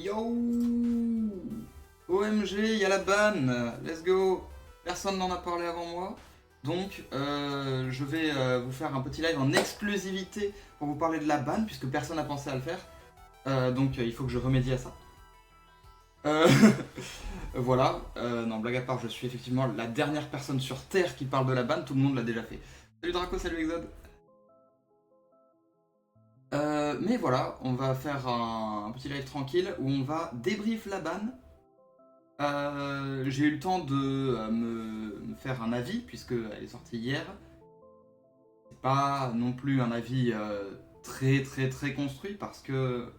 Yo! OMG, il y a la ban! Let's go! Personne n'en a parlé avant moi. Donc, je vais vous faire un petit live en exclusivité pour vous parler de la ban, puisque personne n'a pensé à le faire. Donc, il faut que je remédie à ça. Euh, voilà. Non, blague à part, je suis effectivement la dernière personne sur Terre qui parle de la ban. Tout le monde l'a déjà fait. Salut Draco, salut Exode. Mais voilà, on va faire un petit live tranquille où on va débrief la ban. J'ai eu le temps de me faire un avis puisqu'elle est sortie hier. C'est pas non plus un avis très construit parce que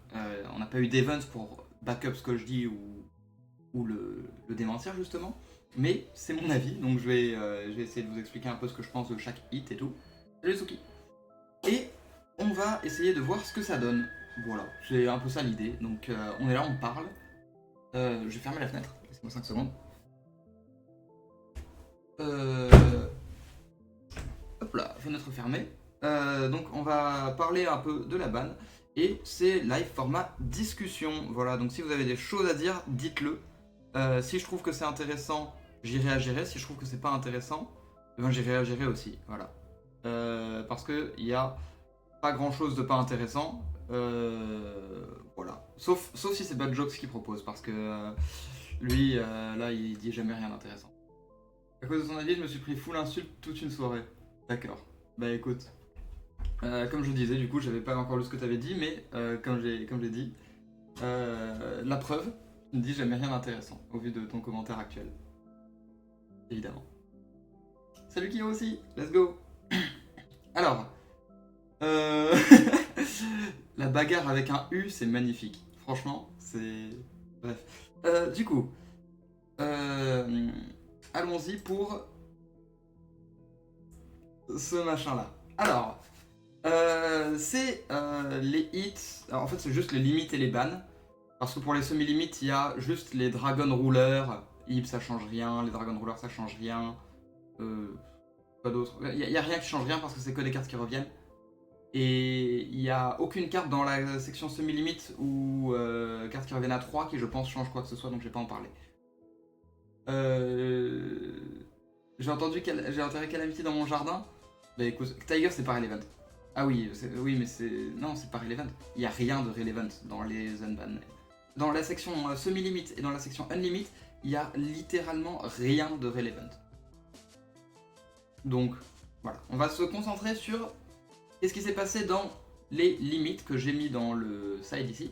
on n'a pas eu d'event pour backup ce que je dis ou le démentir justement. Mais c'est mon avis, donc je vais essayer de vous expliquer un peu ce que je pense de chaque hit et tout. Salut Suki. Et on va essayer de voir ce que ça donne. Voilà, c'est un peu ça l'idée. Donc on est là, on parle. Je vais fermer la fenêtre, laissez-moi 5 secondes. Hop là, fenêtre fermée. Donc on va parler un peu de la ban. Et c'est live format discussion. Voilà, donc si vous avez des choses à dire, dites-le. Si je trouve que c'est intéressant, j'y réagirai. Si je trouve que c'est pas intéressant, eh ben, j'y réagirai aussi. Voilà. Parce qu'il y a pas grand chose de pas intéressant. Voilà. Sauf si c'est Bad Jokes qui propose, parce que lui, là, il dit jamais rien d'intéressant. À cause de son avis, je me suis pris full insulte toute une soirée. D'accord. Bah écoute. Comme je disais, du coup, j'avais pas encore lu ce que t'avais dit, mais comme j'ai dit, la preuve, tu ne dis jamais rien d'intéressant, au vu de ton commentaire actuel. Évidemment. Salut Kyo aussi, let's go. Alors, la bagarre avec un U, c'est magnifique. Franchement, c'est... Bref. Du coup, allons-y pour ce machin-là. Alors, c'est les hits. Alors, en fait, c'est juste les limites et les bans. Parce que pour les semi-limites, il y a juste les Dragon Rulers. Hip, ça change rien. Les Dragon Rulers, ça change rien. Pas d'autre. Il y a rien qui change rien parce que c'est que des cartes qui reviennent. Et il n'y a aucune carte dans la section semi-limite ou cartes qui reviennent à 3 qui, je pense, change quoi que ce soit, donc je vais pas en parler. J'ai entendu j'ai enterré Calamity dans mon jardin. Bah écoute, Tiger c'est pas relevant. Ah oui, oui mais c'est... Non, c'est pas relevant. Il n'y a rien de relevant dans les unban. Dans la section semi-limite et dans la section unlimit, il y a littéralement rien de relevant. Donc, voilà. On va se concentrer sur qu'est-ce qui s'est passé dans les limites que j'ai mis dans le side ici.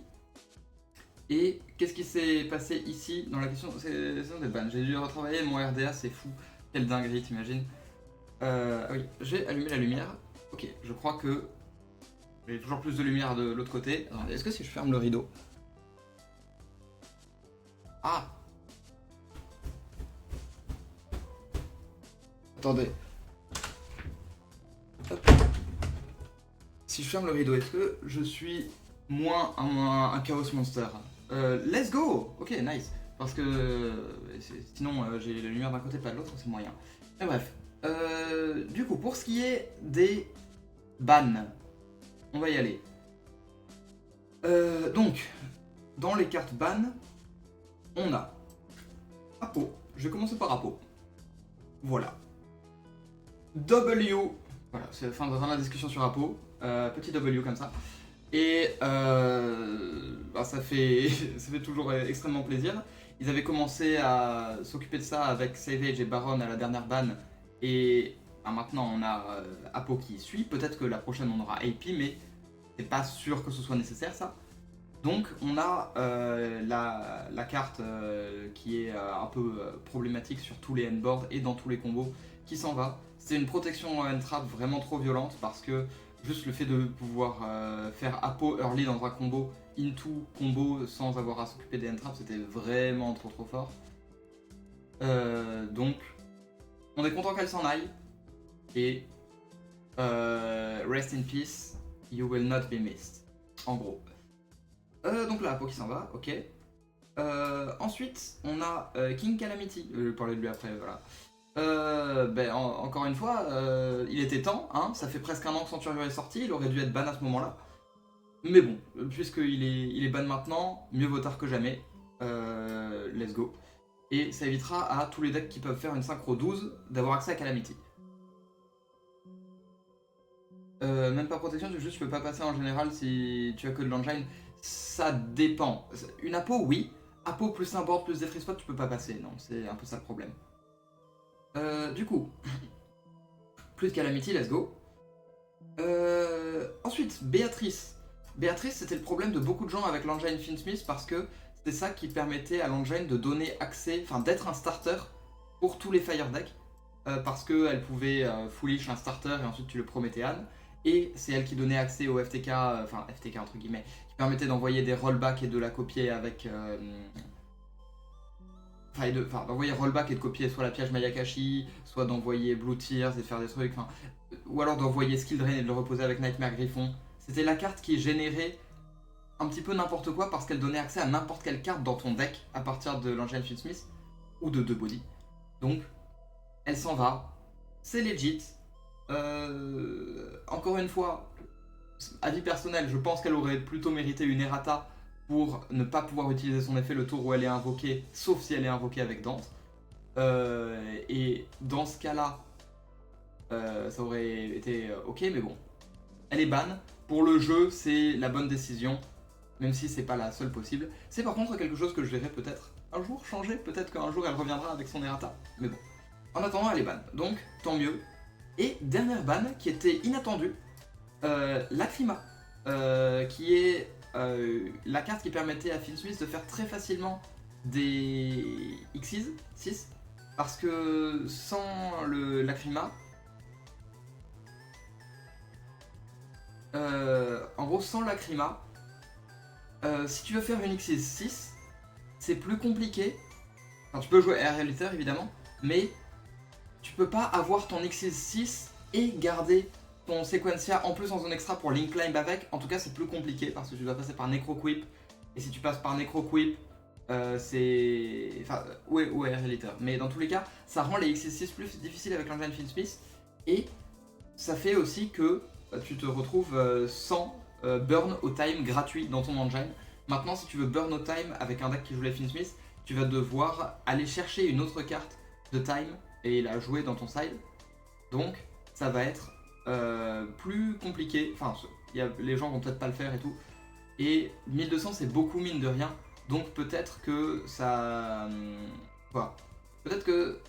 Et qu'est-ce qui s'est passé ici dans la question des bans. J'ai dû retravailler mon RDA, c'est fou. Quelle dinguerie, t'imagines. Oui, j'ai allumé la lumière. Ok, je crois que j'ai toujours plus de lumière de l'autre côté. Est-ce que si je ferme le rideau... Ah! Attendez. Hop. Si je ferme le rideau, est-ce que je suis moins un Chaos Monster? Let's go! Ok, nice. Parce que sinon j'ai la lumière d'un côté pas de l'autre, c'est moyen. Mais bref. Du coup, pour ce qui est des bans, on va y aller. Donc, dans les cartes ban, on a Apo. Je vais commencer par Apo. Voilà. W. Voilà, c'est la fin de la discussion sur Apo. Petit W comme ça. Et bah, ça fait toujours extrêmement plaisir. Ils avaient commencé à s'occuper de ça avec Savage et Baron à la dernière ban. Et bah, maintenant on a Apo qui suit. Peut-être que la prochaine on aura AP, mais c'est pas sûr que ce soit nécessaire ça. Donc on a la carte qui est un peu problématique sur tous les endboards et dans tous les combos qui s'en va. C'est une protection end-trap vraiment trop violente parce que juste le fait de pouvoir faire Apo early dans un combo, into combo sans avoir à s'occuper des end-traps, c'était vraiment trop fort. Donc on est content qu'elle s'en aille et rest in peace, you will not be missed. En gros. Donc là, Apo qui s'en va, ok. Ensuite, on a King Calamity. Je vais parler de lui après, voilà. Encore une fois, il était temps, hein. Ça fait presque un an que Centurion est sorti, il aurait dû être ban à ce moment-là. Mais bon, il est ban maintenant, mieux vaut tard que jamais. Let's go. Et ça évitera à tous les decks qui peuvent faire une synchro 12 d'avoir accès à Calamity. Même pas protection, juste tu peux pas passer en général si tu as que de l'engine. Ça dépend. Une Apo, oui. Apo plus un board plus des free spots, tu peux pas passer. Non, c'est un peu ça le problème. Du coup, plus de Calamity, let's go. Ensuite, Béatrice. Béatrice, c'était le problème de beaucoup de gens avec l'engine Finsmith parce que c'est ça qui permettait à l'engine de donner accès, enfin d'être un starter pour tous les fire decks. Parce qu'elle pouvait foolish un starter et ensuite tu le promettais Anne. Et c'est elle qui donnait accès au FTK, enfin FTK entre guillemets, qui permettait d'envoyer des rollbacks et de la copier avec. Enfin, d'envoyer rollback et de copier soit la piège Mayakashi, soit d'envoyer Blue Tears et de faire des trucs, ou alors d'envoyer Skill Drain et de le reposer avec Nightmare Griffon. C'était la carte qui générait un petit peu n'importe quoi parce qu'elle donnait accès à n'importe quelle carte dans ton deck à partir de l'engine Finsmith ou de 2 body. Donc, elle s'en va, c'est legit. Encore une fois, avis personnel, je pense qu'elle aurait plutôt mérité une errata pour ne pas pouvoir utiliser son effet le tour où elle est invoquée, sauf si elle est invoquée avec Dante. Et dans ce cas-là, ça aurait été ok, mais bon. Elle est ban. Pour le jeu, c'est la bonne décision, même si c'est pas la seule possible. C'est par contre quelque chose que je verrai peut-être un jour changer. Peut-être qu'un jour elle reviendra avec son errata. Mais bon. En attendant, elle est ban. Donc, tant mieux. Et dernière ban qui était inattendue, Lacrima, qui est la carte qui permettait à Finsmith de faire très facilement des Xyz 6, parce que sans le Lacrima, en gros sans Lacrima, si tu veux faire une Xyz 6, c'est plus compliqué. Enfin, tu peux jouer Air Eliter évidemment, mais tu peux pas avoir ton Xyz 6 et garder ton Sequencia en plus en zone extra pour Link Climb avec. En tout cas, c'est plus compliqué parce que tu dois passer par Necroquip. Et si tu passes par Necroquip, c'est. Enfin, ouais, Eliter. Mais dans tous les cas, ça rend les X6 plus difficiles avec l'engine Finsmith. Et ça fait aussi que tu te retrouves sans burn au time gratuit dans ton engine. Maintenant, si tu veux burn au time avec un deck qui joue les Finsmith, tu vas devoir aller chercher une autre carte de time et la jouer dans ton side. Donc, ça va être plus compliqué. Enfin, les gens vont peut-être pas le faire et tout. Et 1200, c'est beaucoup mine de rien. Donc, peut-être que ça. Voilà. Peut-être que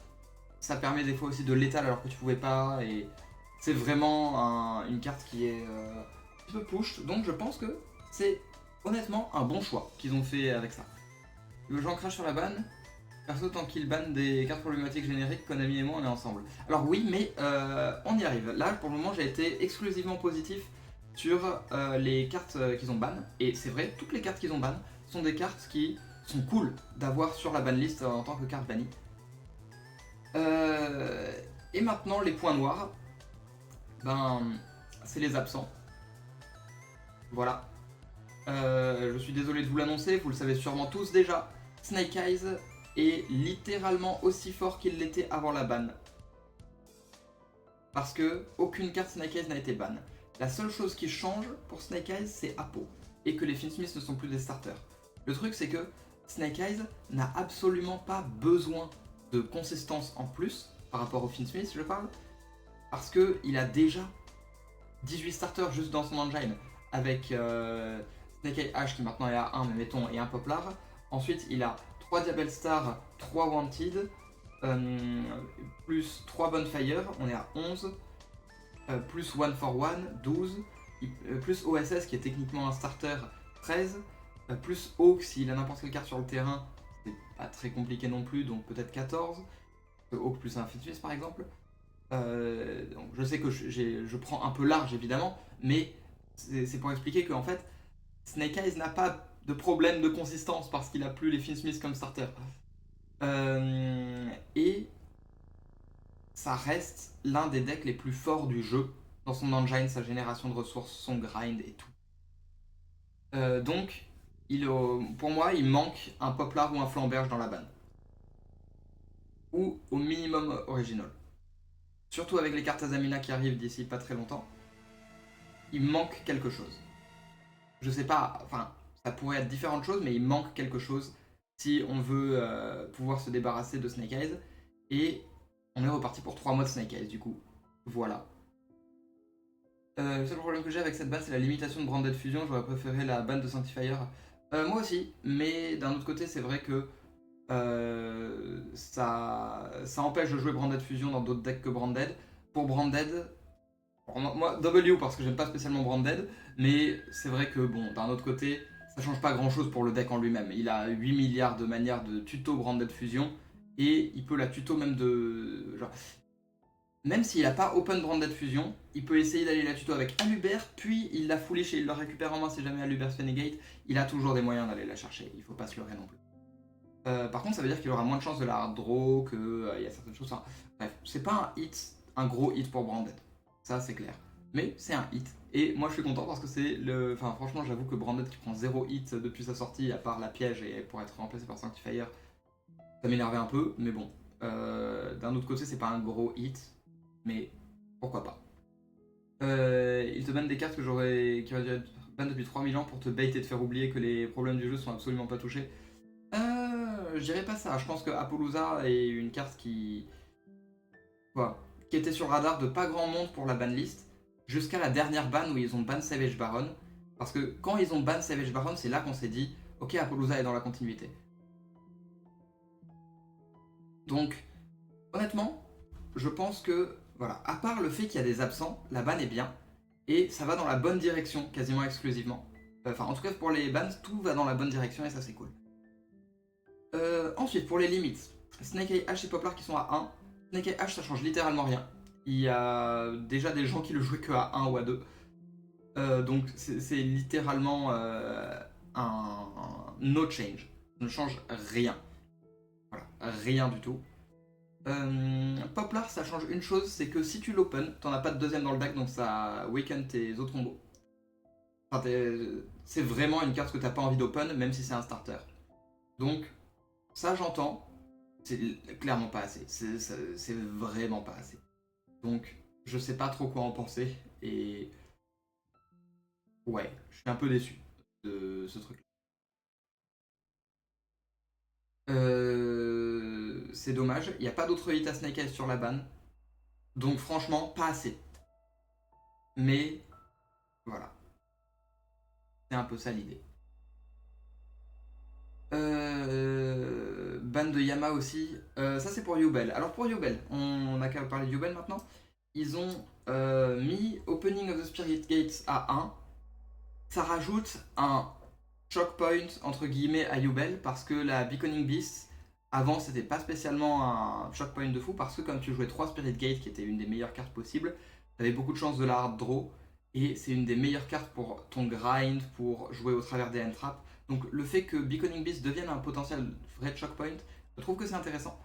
ça permet des fois aussi de l'étal alors que tu pouvais pas. Et c'est vraiment une carte qui est un petit peu push. Donc, je pense que c'est honnêtement un bon choix qu'ils ont fait avec ça. Le gens crash sur la ban. Perso, tant qu'il banne des cartes problématiques génériques, Konami et moi on est ensemble. Alors oui, mais on y arrive. Là, pour le moment, j'ai été exclusivement positif sur les cartes qu'ils ont ban. Et c'est vrai, toutes les cartes qu'ils ont ban sont des cartes qui sont cool d'avoir sur la banlist en tant que carte bannie. Et maintenant, les points noirs, ben, c'est les absents. Voilà. Je suis désolé de vous l'annoncer, vous le savez sûrement tous déjà. Snake Eyes est littéralement aussi fort qu'il l'était avant la ban. Parce que aucune carte Snake Eyes n'a été ban. La seule chose qui change pour Snake Eyes, c'est Apo. Et que les Finsmith ne sont plus des starters. Le truc, c'est que Snake Eyes n'a absolument pas besoin de consistance en plus, par rapport au Finsmith, je parle, parce qu'il a déjà 18 starters juste dans son engine, avec Snake Eye Ash qui maintenant est à 1, mais mettons, et un Poplar. Ensuite, il a 3 Diabel Star, 3 Wanted, plus 3 Bonfire, on est à 11, plus 1 for 1, 12, plus OSS qui est techniquement un starter, 13, plus Hawk s'il a n'importe quelle carte sur le terrain, c'est pas très compliqué non plus, donc peut-être 14, Hawk plus un Finsmith par exemple. Donc je sais que je prends un peu large évidemment, mais c'est pour expliquer qu'en fait, Snake Eyes n'a pas de problème de consistance parce qu'il a plus les Finsmith comme starter. Et ça reste l'un des decks les plus forts du jeu dans son engine, sa génération de ressources, son grind et tout. Donc, pour moi, il manque un Poplar ou un Flamberge dans la ban. Ou au minimum original. Surtout avec les cartes Azamina qui arrivent d'ici pas très longtemps. Il manque quelque chose. Je sais pas, enfin, ça pourrait être différentes choses, mais il manque quelque chose si on veut pouvoir se débarrasser de Snake Eyes. Et on est reparti pour 3 mois de Snake Eyes, du coup. Voilà. Le seul problème que j'ai avec cette ban, c'est la limitation de Branded Fusion. J'aurais préféré la ban de Sanctifier. Moi aussi, mais d'un autre côté, c'est vrai que ça empêche de jouer Branded Fusion dans d'autres decks que Branded. Pour Branded, moi, W parce que j'aime pas spécialement Branded, mais c'est vrai que bon, d'un autre côté, ça change pas grand chose pour le deck en lui-même. Il a 8 milliards de manières de tuto Branded Fusion, et il peut la tuto même de. Genre, même s'il a pas Open Branded Fusion, il peut essayer d'aller la tuto avec Aluber, puis il la foolish et il le récupère en main si jamais Aluber se fait negate. Il a toujours des moyens d'aller la chercher, il faut pas se leurrer non plus. Par contre, ça veut dire qu'il aura moins de chances de la hard draw, qu'il y a certaines choses. Enfin, bref, c'est pas un hit, un gros hit pour Branded. Ça, c'est clair. Mais c'est un hit. Et moi, je suis content parce que c'est le. Enfin, franchement, j'avoue que Branded qui prend 0 hit depuis sa sortie, à part la piège et pour être remplacé par Sanctifier, ça m'énervait un peu. Mais bon. D'un autre côté, c'est pas un gros hit. Mais pourquoi pas. Il te banne des cartes qui auraient dû être ban depuis 3000 ans pour te bait et te faire oublier que les problèmes du jeu sont absolument pas touchés. Je dirais pas ça. Je pense que Appaloosa est une carte qui était sur le radar de pas grand monde pour la banlist, jusqu'à la dernière ban où ils ont ban Savage Baron. Parce que quand ils ont ban Savage Baron, c'est là qu'on s'est dit, ok, Appaloosa est dans la continuité. Donc, honnêtement, je pense que, voilà, à part le fait qu'il y a des absents, la ban est bien, et ça va dans la bonne direction, quasiment exclusivement. Enfin, en tout cas, pour les bans, tout va dans la bonne direction, et ça, c'est cool. Ensuite, pour les limites, Snake Eye H et Poplar qui sont à 1. Snake Eye H, ça change littéralement rien. Il y a déjà des gens qui le jouaient que à 1 ou à 2. Donc c'est littéralement un no change. Ça ne change rien. Voilà, rien du tout. Poplar, ça change une chose, c'est que si tu l'open, t'en as pas de deuxième dans le deck, donc ça weaken tes autres combos. Enfin, c'est vraiment une carte que t'as pas envie d'open, même si c'est un starter. Donc, ça j'entends, c'est clairement pas assez. C'est vraiment pas assez. Donc, je sais pas trop quoi en penser, et ouais, je suis un peu déçu de ce truc. C'est dommage, il n'y a pas d'autre hit à Snake Eyes sur la ban, donc franchement, pas assez. Mais voilà, c'est un peu ça l'idée. Ban de Yama aussi, ça c'est pour Yubel. Alors pour Yubel, on a qu'à parler de Yubel maintenant. Ils ont mis Opening of the Spirit Gates à 1. Ça rajoute un choke point entre guillemets à Yubel parce que la Beaconing Beast, avant c'était pas spécialement un choke point de fou parce que comme tu jouais 3 Spirit Gate qui était une des meilleures cartes possibles, t'avais beaucoup de chances de la hard draw et c'est une des meilleures cartes pour ton grind, pour jouer au travers des end traps. Donc le fait que Beaconing Beast devienne un potentiel vrai choke point, je trouve que c'est intéressant.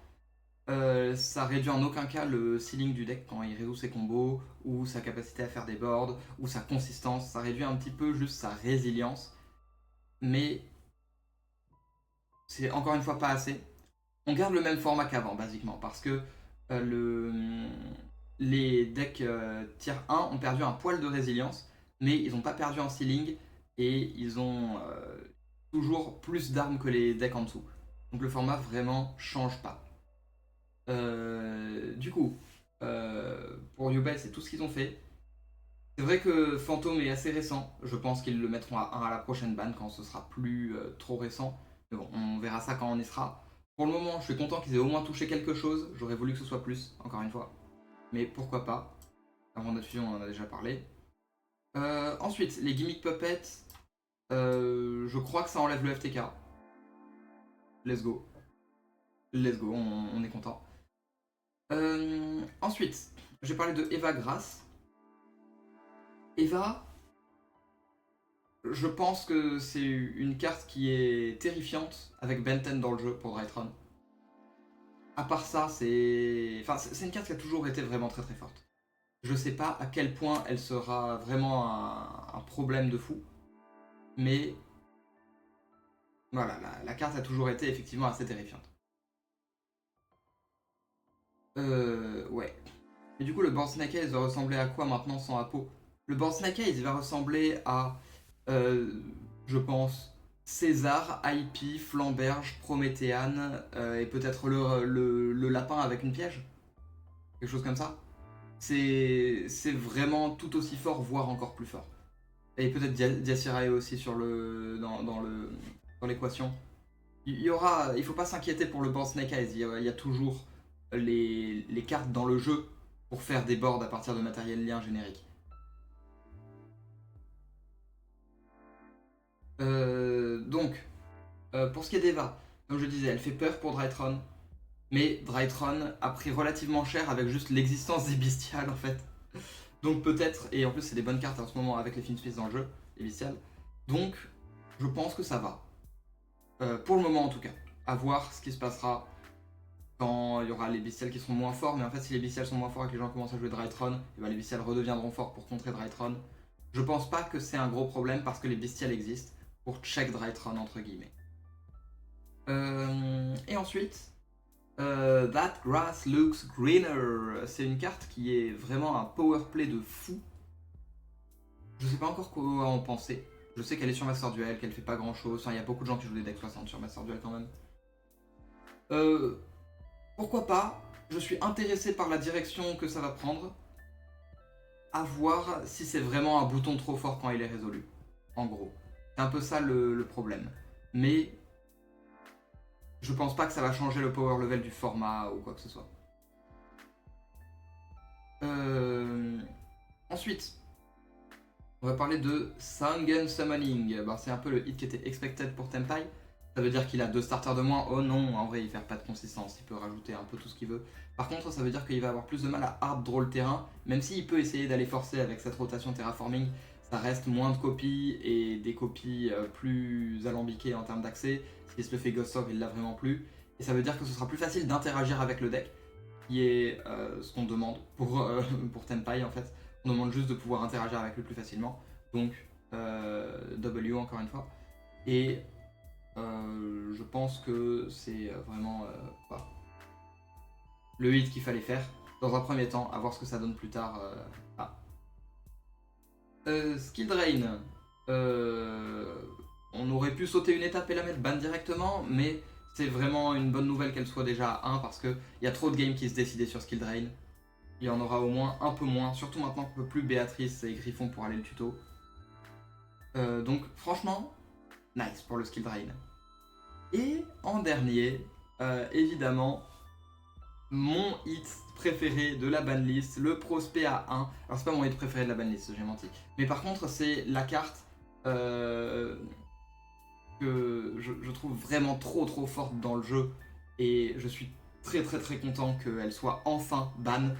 Ça réduit en aucun cas le ceiling du deck quand il résout ses combos, ou sa capacité à faire des boards, ou sa consistance. Ça réduit un petit peu juste sa résilience. Mais c'est encore une fois pas assez. On garde le même format qu'avant, basiquement, parce que les decks tier 1 ont perdu un poil de résilience, mais ils n'ont pas perdu en ceiling, et ils ont toujours plus d'armes que les decks en dessous. Donc le format vraiment change pas. Du coup, pour Yubel, c'est tout ce qu'ils ont fait. C'est vrai que Fantôme est assez récent. Je pense qu'ils le mettront à 1 à la prochaine ban quand ce sera plus trop récent. Mais bon, on verra ça quand on y sera. Pour le moment, je suis content qu'ils aient au moins touché quelque chose. J'aurais voulu que ce soit plus, encore une fois. Mais pourquoi pas. Avant de fusion, on en a déjà parlé. Ensuite, les gimmick puppets. Je crois que ça enlève le FTK. Let's go. Let's go, on est content. Ensuite, j'ai parlé de Eva Grass. Eva, je pense que c'est une carte qui est terrifiante avec Benten dans le jeu pour Draytron. À part ça, c'est une carte qui a toujours été vraiment très très forte. Je sais pas à quel point elle sera vraiment un problème de fou, mais voilà, la carte a toujours été effectivement assez terrifiante. Ouais. Et du coup, le board Snake Eyes va ressembler à quoi maintenant sans Apo? Le board Snake Eyes va ressembler à Je pense César, IP, Flamberge, Prométhéane et peut-être le lapin avec une piège. Quelque chose comme ça. C'est vraiment tout aussi fort, voire encore plus fort. Et peut-être Diacirae aussi dans l'équation. Il faut pas s'inquiéter pour le board Snake Eyes. Il y a toujours les cartes dans le jeu pour faire des boards à partir de matériel lien générique. Donc, pour ce qui est d'Eva, comme je disais, elle fait peur pour Drytron. Mais Drytron a pris relativement cher avec juste l'existence des bestiales en fait. Donc peut-être, et en plus c'est des bonnes cartes en ce moment avec les Finspace dans le jeu, les bestiales. Donc je pense que ça va. Pour le moment en tout cas. À voir ce qui se passera quand il y aura les bestiales qui seront moins forts. Mais en fait si les bestiales sont moins forts et que les gens commencent à jouer Drytron, et ben les bestiales redeviendront forts pour contrer Drytron. Je pense pas que c'est un gros problème parce que les bestiales existent pour check Drytron entre guillemets. Et ensuite, That Grass Looks Greener. C'est une carte qui est vraiment un power play de fou. Je sais pas encore quoi en penser. Je sais qu'elle est sur Master Duel, qu'elle fait pas grand chose. Enfin, il y a beaucoup de gens qui jouent des decks 60 sur Master Duel quand même. Pourquoi pas? Je suis intéressé par la direction que ça va prendre. À voir si c'est vraiment un bouton trop fort quand il est résolu. En gros. C'est un peu ça le problème. Mais je pense pas que ça va changer le power level du format ou quoi que ce soit. Ensuite, on va parler de Sangen Summoning. C'est un peu le hit qui était expected pour Tenpai. Ça veut dire qu'il a 2 starters de moins. Oh non, en vrai, il perd pas de consistance. Il peut rajouter un peu tout ce qu'il veut. Par contre, ça veut dire qu'il va avoir plus de mal à hard draw le terrain. Même s'il peut essayer d'aller forcer avec cette rotation terraforming, ça reste moins de copies et des copies plus alambiquées en termes d'accès. S'il se le fait Ghost Orb, il l'a vraiment plus. Et ça veut dire que ce sera plus facile d'interagir avec le deck, qui est ce qu'on demande pour Tenpai en fait. On demande juste de pouvoir interagir avec lui plus facilement. Donc, W encore une fois. Et je pense que c'est vraiment le hit qu'il fallait faire dans un premier temps, à voir ce que ça donne plus tard. Skill Drain. On aurait pu sauter une étape et la mettre ban directement, mais c'est vraiment une bonne nouvelle qu'elle soit déjà à 1 parce qu'il y a trop de games qui se décidaient sur Skill Drain. Il y en aura au moins un peu moins, surtout maintenant qu'on peut plus Béatrice et Griffon pour aller le tuto. Donc franchement, nice pour le Skill Drain. Et en dernier, évidemment, mon hit préféré de la banlist, le prospect à 1. Alors c'est pas mon hit préféré de la banlist, j'ai menti. Mais par contre c'est la carte que je trouve vraiment trop forte dans le jeu. Et je suis très content qu'elle soit enfin ban.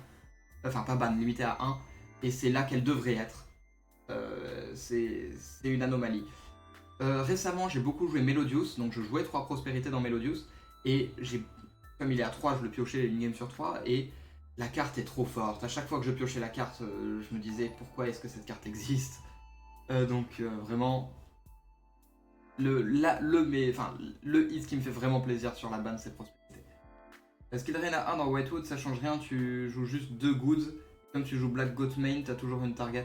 Enfin pas ban, limitée à 1. Et c'est là qu'elle devrait être. C'est une anomalie. Récemment j'ai beaucoup joué Melodius, donc je jouais 3 prospérités dans Melodius. Et comme il est à 3, je le piochais une game sur 3 et la carte est trop forte. À chaque fois que je piochais la carte, je me disais pourquoi est-ce que cette carte existe. Donc vraiment, le hit qui me fait vraiment plaisir sur la ban, c'est Prospérité. Skill Drain à 1 dans Whitewood, ça change rien, tu joues juste 2 goods. Comme tu joues Black Goat Main, t'as toujours une target.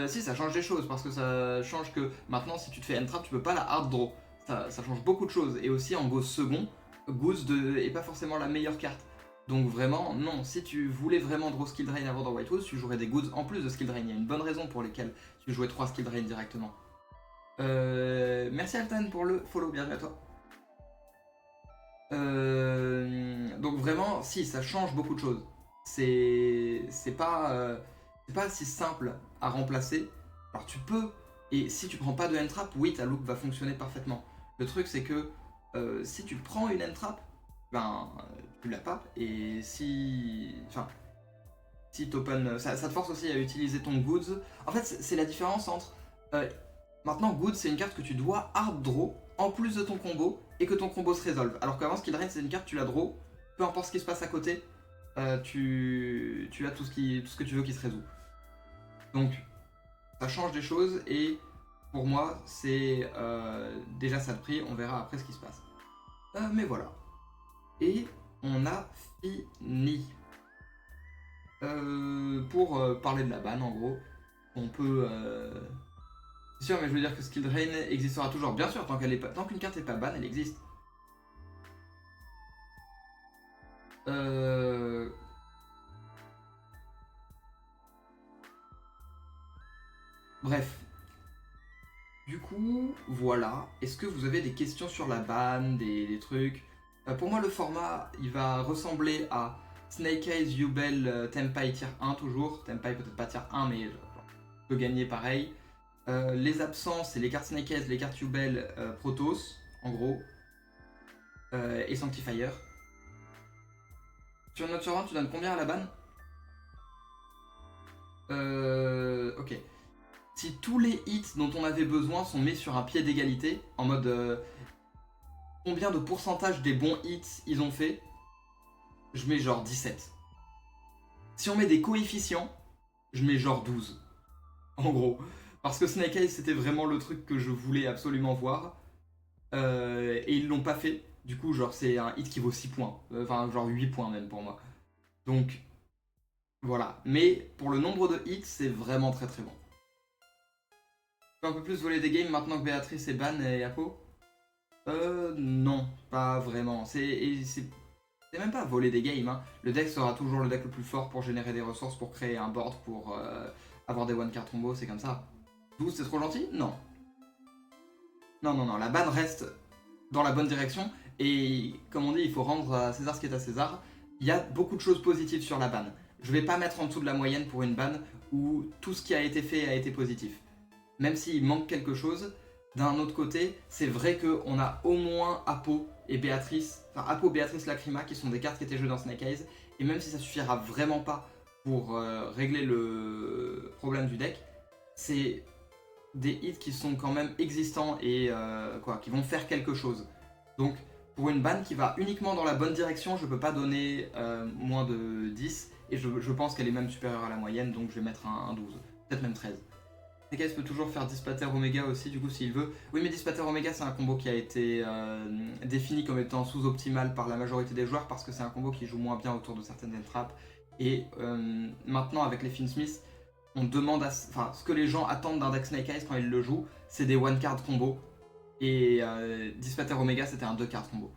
Si, ça change des choses parce que ça change que maintenant, si tu te fais end trap, tu peux pas la hard draw. Ça change beaucoup de choses. Et aussi en go second, Goose est pas forcément la meilleure carte. Donc vraiment, non, si tu voulais vraiment draw Skill Drain avant dans Whitewood, tu jouerais des Goods en plus de Skill Drain. Il y a une bonne raison pour lesquelles tu jouais 3 Skill Drain directement. Merci Altan pour le follow, bienvenue à toi. Donc vraiment, si, ça change beaucoup de choses. C'est pas si simple à remplacer. Alors tu peux, et si tu prends pas de end-trap, oui, ta loop va fonctionner parfaitement. Le truc c'est que si tu prends une end-trap, ben tu l'as pas, et si t'open, ça te force aussi à utiliser ton goods. En fait, c'est la différence entre maintenant goods c'est une carte que tu dois hard draw en plus de ton combo et que ton combo se résolve. Alors qu'avant Skill Drain c'est une carte tu la draw, peu importe ce qui se passe à côté, tu as tout ce que tu veux qui se résout. Donc ça change des choses et pour moi c'est déjà ça de prix, on verra après ce qui se passe. Mais voilà. Et on a fini. Pour parler de la ban en gros, on peut... C'est sûr, mais je veux dire que Skill Drain existera toujours. Bien sûr, tant qu'une carte n'est pas ban, elle existe. Bref. Du coup, voilà. Est-ce que vous avez des questions sur la ban, des trucs? Pour moi, le format, il va ressembler à Snake Eyes, Yubel, Tenpai tier 1 toujours. Tenpai peut-être pas tier 1, mais peut gagner pareil. Les absents, c'est les cartes Snake Eyes, les cartes Yubel, Protoss, en gros. Et Sanctifier. Sur une note sur 20, tu donnes combien à la ban? Ok. Si tous les hits dont on avait besoin sont mis sur un pied d'égalité, en mode combien de pourcentage des bons hits ils ont fait, je mets genre 17. Si on met des coefficients, je mets genre 12. En gros. Parce que Snake Eyes, c'était vraiment le truc que je voulais absolument voir. Et ils l'ont pas fait. Du coup, genre, c'est un hit qui vaut 6 points. Enfin, genre 8 points même pour moi. Donc, voilà. Mais pour le nombre de hits, c'est vraiment très très bon. Tu peux un peu plus voler des games maintenant que Béatrice est ban et Apo? Non, pas vraiment. C'est même pas voler des games. Hein. Le deck sera toujours le deck le plus fort pour générer des ressources, pour créer un board, pour avoir des one card combo, c'est comme ça. 12, c'est trop gentil? Non. Non, la ban reste dans la bonne direction. Et comme on dit, il faut rendre à César ce qui est à César. Il y a beaucoup de choses positives sur la ban. Je vais pas mettre en dessous de la moyenne pour une ban où tout ce qui a été fait a été positif. Même s'il manque quelque chose, d'un autre côté, c'est vrai qu'on a au moins Apo et Béatrice, enfin Apo, Béatrice, Lacrima qui sont des cartes qui étaient jouées dans Snake Eyes. Et même si ça suffira vraiment pas pour régler le problème du deck, c'est des hits qui sont quand même existants et qui vont faire quelque chose. Donc pour une ban qui va uniquement dans la bonne direction, je peux pas donner moins de 10 et je pense qu'elle est même supérieure à la moyenne, donc je vais mettre un 12, peut-être même 13. Snake Eyes peut toujours faire Dispater Omega aussi, du coup, s'il veut. Oui, mais Dispater Omega, c'est un combo qui a été défini comme étant sous-optimal par la majorité des joueurs parce que c'est un combo qui joue moins bien autour de certaines entrappes. Et maintenant, avec les Finsmith, on demande ce que les gens attendent d'un deck Snake Eyes quand ils le jouent, c'est des one-card combo. Et Dispater Omega, c'était un 2-card combo.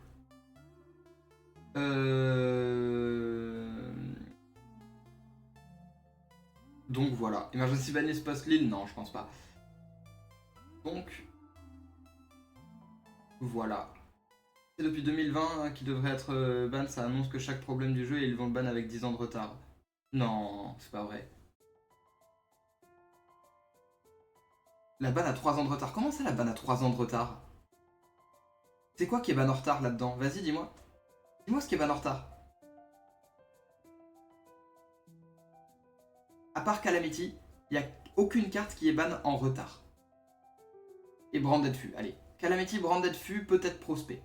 Donc voilà. Emergency Banlist post-Lille, non, je pense pas. Donc, voilà. C'est depuis 2020 qui devrait être ban, ça annonce que chaque problème du jeu, ils vont le ban avec 10 ans de retard. Non, c'est pas vrai. La ban a 3 ans de retard. Comment ça, la ban a 3 ans de retard? C'est quoi qui est ban en retard là-dedans? Vas-y, dis-moi. Dis-moi ce qui est ban en retard. À part Calamity, il n'y a aucune carte qui est ban en retard. Et Branded Fu, allez. Calamity, Branded Fu, peut-être Prospect.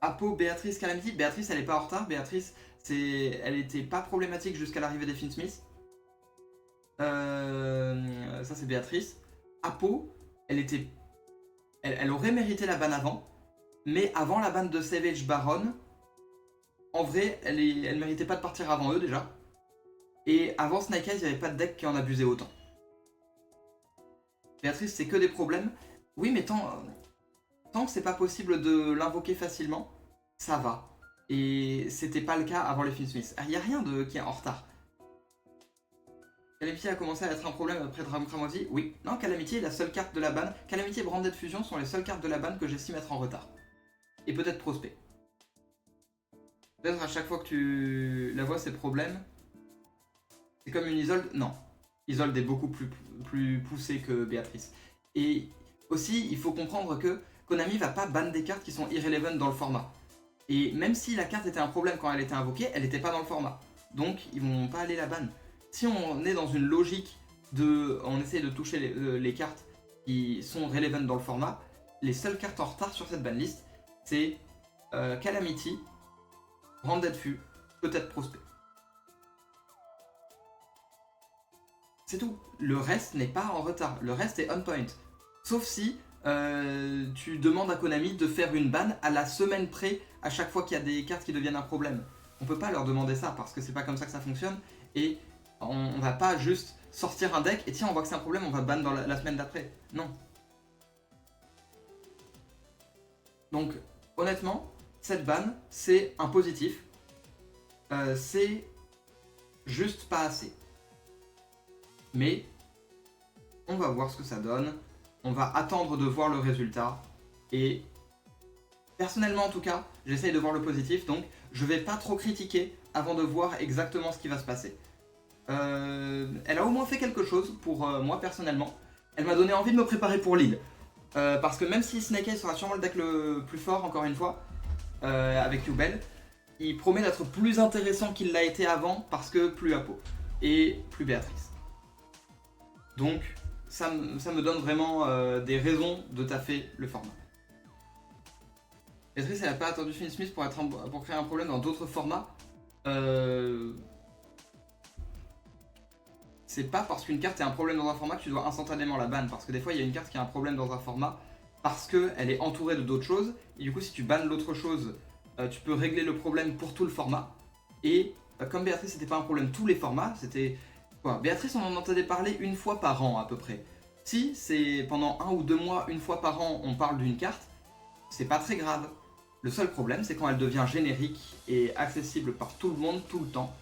Apo, Béatrice, Calamity. Béatrice, elle est pas en retard. Béatrice, elle était pas problématique jusqu'à l'arrivée des Finsmith. Ça, c'est Béatrice. Apo, elle aurait mérité la ban avant. Mais avant la ban de Savage Baron, en vrai, elle méritait pas de partir avant eux déjà. Et avant Snake Eyes, il n'y avait pas de deck qui en abusait autant. Béatrice, c'est que des problèmes. Oui, mais tant que c'est pas possible de l'invoquer facilement, ça va. Et c'était pas le cas avant les Finsmith. Il n'y a rien qui est en retard. Calamity a commencé à être un problème après Dragon Cramoisi. Oui. Non, Calamity est la seule carte de la ban. Calamity et Branded Fusion sont les seules cartes de la ban que j'estime être en retard. Et peut-être Prospect. Peut-être à chaque fois que tu la vois, c'est le problème. C'est comme une Isolde. Non. Isolde est beaucoup plus poussée que Béatrice. Et aussi, il faut comprendre que Konami va pas ban des cartes qui sont irrelevant dans le format. Et même si la carte était un problème quand elle était invoquée, elle n'était pas dans le format. Donc, ils vont pas aller la ban. Si on est dans une logique de... On essaie de toucher les cartes qui sont relevant dans le format, les seules cartes en retard sur cette banlist, c'est Calamity, Branded Fu, peut-être Prospect. C'est tout. Le reste n'est pas en retard. Le reste est on point. Sauf si tu demandes à Konami de faire une ban à la semaine près à chaque fois qu'il y a des cartes qui deviennent un problème. On peut pas leur demander ça parce que c'est pas comme ça que ça fonctionne. Et on va pas juste sortir un deck et tiens, on voit que c'est un problème, on va ban dans la semaine d'après. Non. Donc, honnêtement, cette ban, c'est un positif. C'est juste pas assez. Mais, on va voir ce que ça donne. On va attendre de voir le résultat. Et, personnellement en tout cas, j'essaye de voir le positif. Donc, je vais pas trop critiquer avant de voir exactement ce qui va se passer. Elle a au moins fait quelque chose pour moi personnellement. Elle m'a donné envie de me préparer pour Lille. Parce que même si Snake Eyes sera sûrement le deck le plus fort, encore une fois, avec Yubel, il promet d'être plus intéressant qu'il l'a été avant parce que plus Apo et plus Béatrice. Donc ça me donne vraiment des raisons de taffer le format. Béatrice, elle n'a pas attendu Finn Smith pour créer un problème dans d'autres formats. C'est pas parce qu'une carte est un problème dans un format que tu dois instantanément la ban. Parce que des fois, il y a une carte qui a un problème dans un format parce qu'elle est entourée de d'autres choses. Et du coup, si tu bannes l'autre chose, tu peux régler le problème pour tout le format. Et comme Béatrice, c'était pas un problème tous les formats, c'était quoi? Béatrice, on en entendait parler une fois par an à peu près. Si c'est pendant 1 ou 2 mois, une fois par an, on parle d'une carte, c'est pas très grave. Le seul problème, c'est quand elle devient générique et accessible par tout le monde, tout le temps.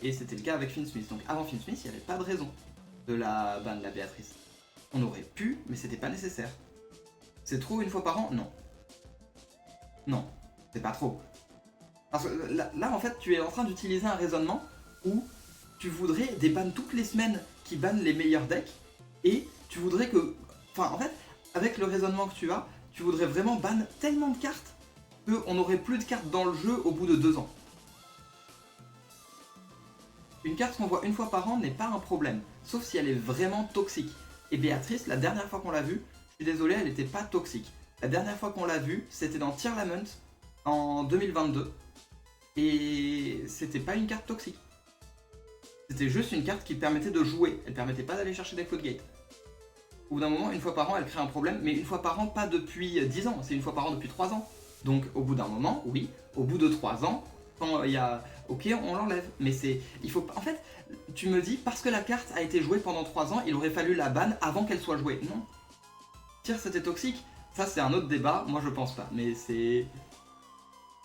Et c'était le cas avec Finn Smith. Donc avant Finn Smith, il n'y avait pas de raison de la ban de la Béatrice. On aurait pu, mais c'était pas nécessaire. C'est trop une fois par an? Non. Non, c'est pas trop. Parce que là, en fait, tu es en train d'utiliser un raisonnement où tu voudrais des bans toutes les semaines qui bannent les meilleurs decks, et tu voudrais que... Enfin, en fait, avec le raisonnement que tu as, tu voudrais vraiment ban tellement de cartes qu'on n'aurait plus de cartes dans le jeu au bout de 2 ans. Une carte qu'on voit une fois par an n'est pas un problème, sauf si elle est vraiment toxique. Et Béatrice, la dernière fois qu'on l'a vue, je suis désolé, elle n'était pas toxique. La dernière fois qu'on l'a vue, c'était dans Tier Lament en 2022. Et c'était pas une carte toxique. C'était juste une carte qui permettait de jouer. Elle permettait pas d'aller chercher des floodgates. Au bout d'un moment, une fois par an, elle crée un problème, mais une fois par an, pas depuis 10 ans, c'est une fois par an depuis 3 ans. Donc au bout d'un moment, oui, au bout de 3 ans, quand il y a... Ok, on l'enlève, mais c'est... Il faut... En fait, tu me dis, parce que la carte a été jouée pendant 3 ans, il aurait fallu la ban avant qu'elle soit jouée. Non. Tiens, c'était toxique. Ça, c'est un autre débat. Moi, je pense pas, mais c'est...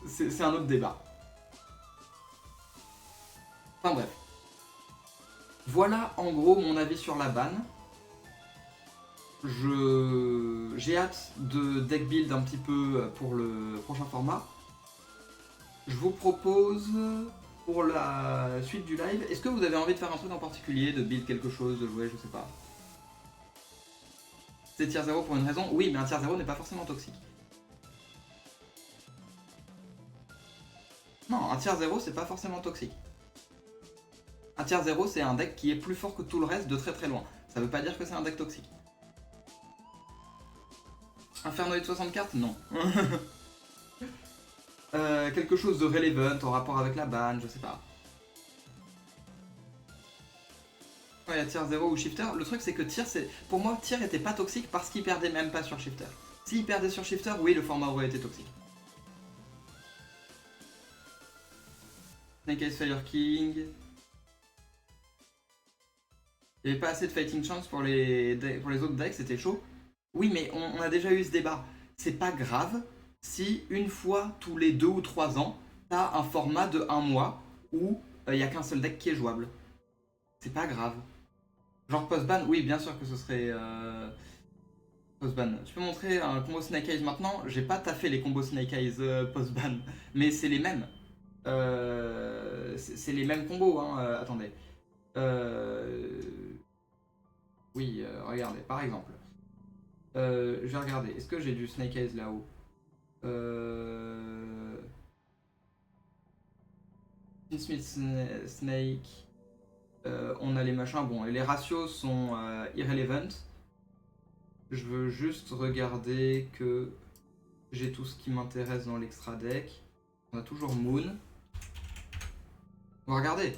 C'est un autre débat. Enfin bref. Voilà en gros mon avis sur la ban. J'ai hâte de deck build un petit peu pour le prochain format. Je vous propose pour la suite du live, est-ce que vous avez envie de faire un truc en particulier, de build quelque chose, de jouer, je sais pas. C'est tier 0 pour une raison? Oui, mais un tier 0 n'est pas forcément toxique. Non, un tier 0 c'est pas forcément toxique. Un tier 0 c'est un deck qui est plus fort que tout le reste de très très loin. Ça veut pas dire que c'est un deck toxique. Infernoid 60 cartes? Non. Quelque chose de relevant en rapport avec la ban, je sais pas. Quand il y a tier 0 ou shifter, le truc c'est que tier, pour moi tier était pas toxique parce qu'il perdait même pas sur shifter. S'il perdait sur shifter, oui, le format aurait été toxique. Snake Eyes Fire King. Il n'y avait pas assez de fighting chance pour les autres decks, c'était chaud. Oui, mais on a déjà eu ce débat. C'est pas grave si une fois tous les 2 ou 3 ans, t'as un format de 1 mois où il n'y a qu'un seul deck qui est jouable. C'est pas grave. Genre post-ban, oui, bien sûr que ce serait post-ban. Tu peux montrer un combo Snake Eyes maintenant? J'ai pas taffé les combos Snake Eyes post-ban, mais c'est les mêmes. C'est les mêmes combos, hein. Attendez. Oui, regardez, par exemple. Je vais regarder. Est-ce que j'ai du Snake Eyes là-haut? Smith Snake. On a les machins. Bon, les ratios sont irrelevant. Je veux juste regarder que j'ai tout ce qui m'intéresse dans l'extra deck. On a toujours Moon. On va regarder.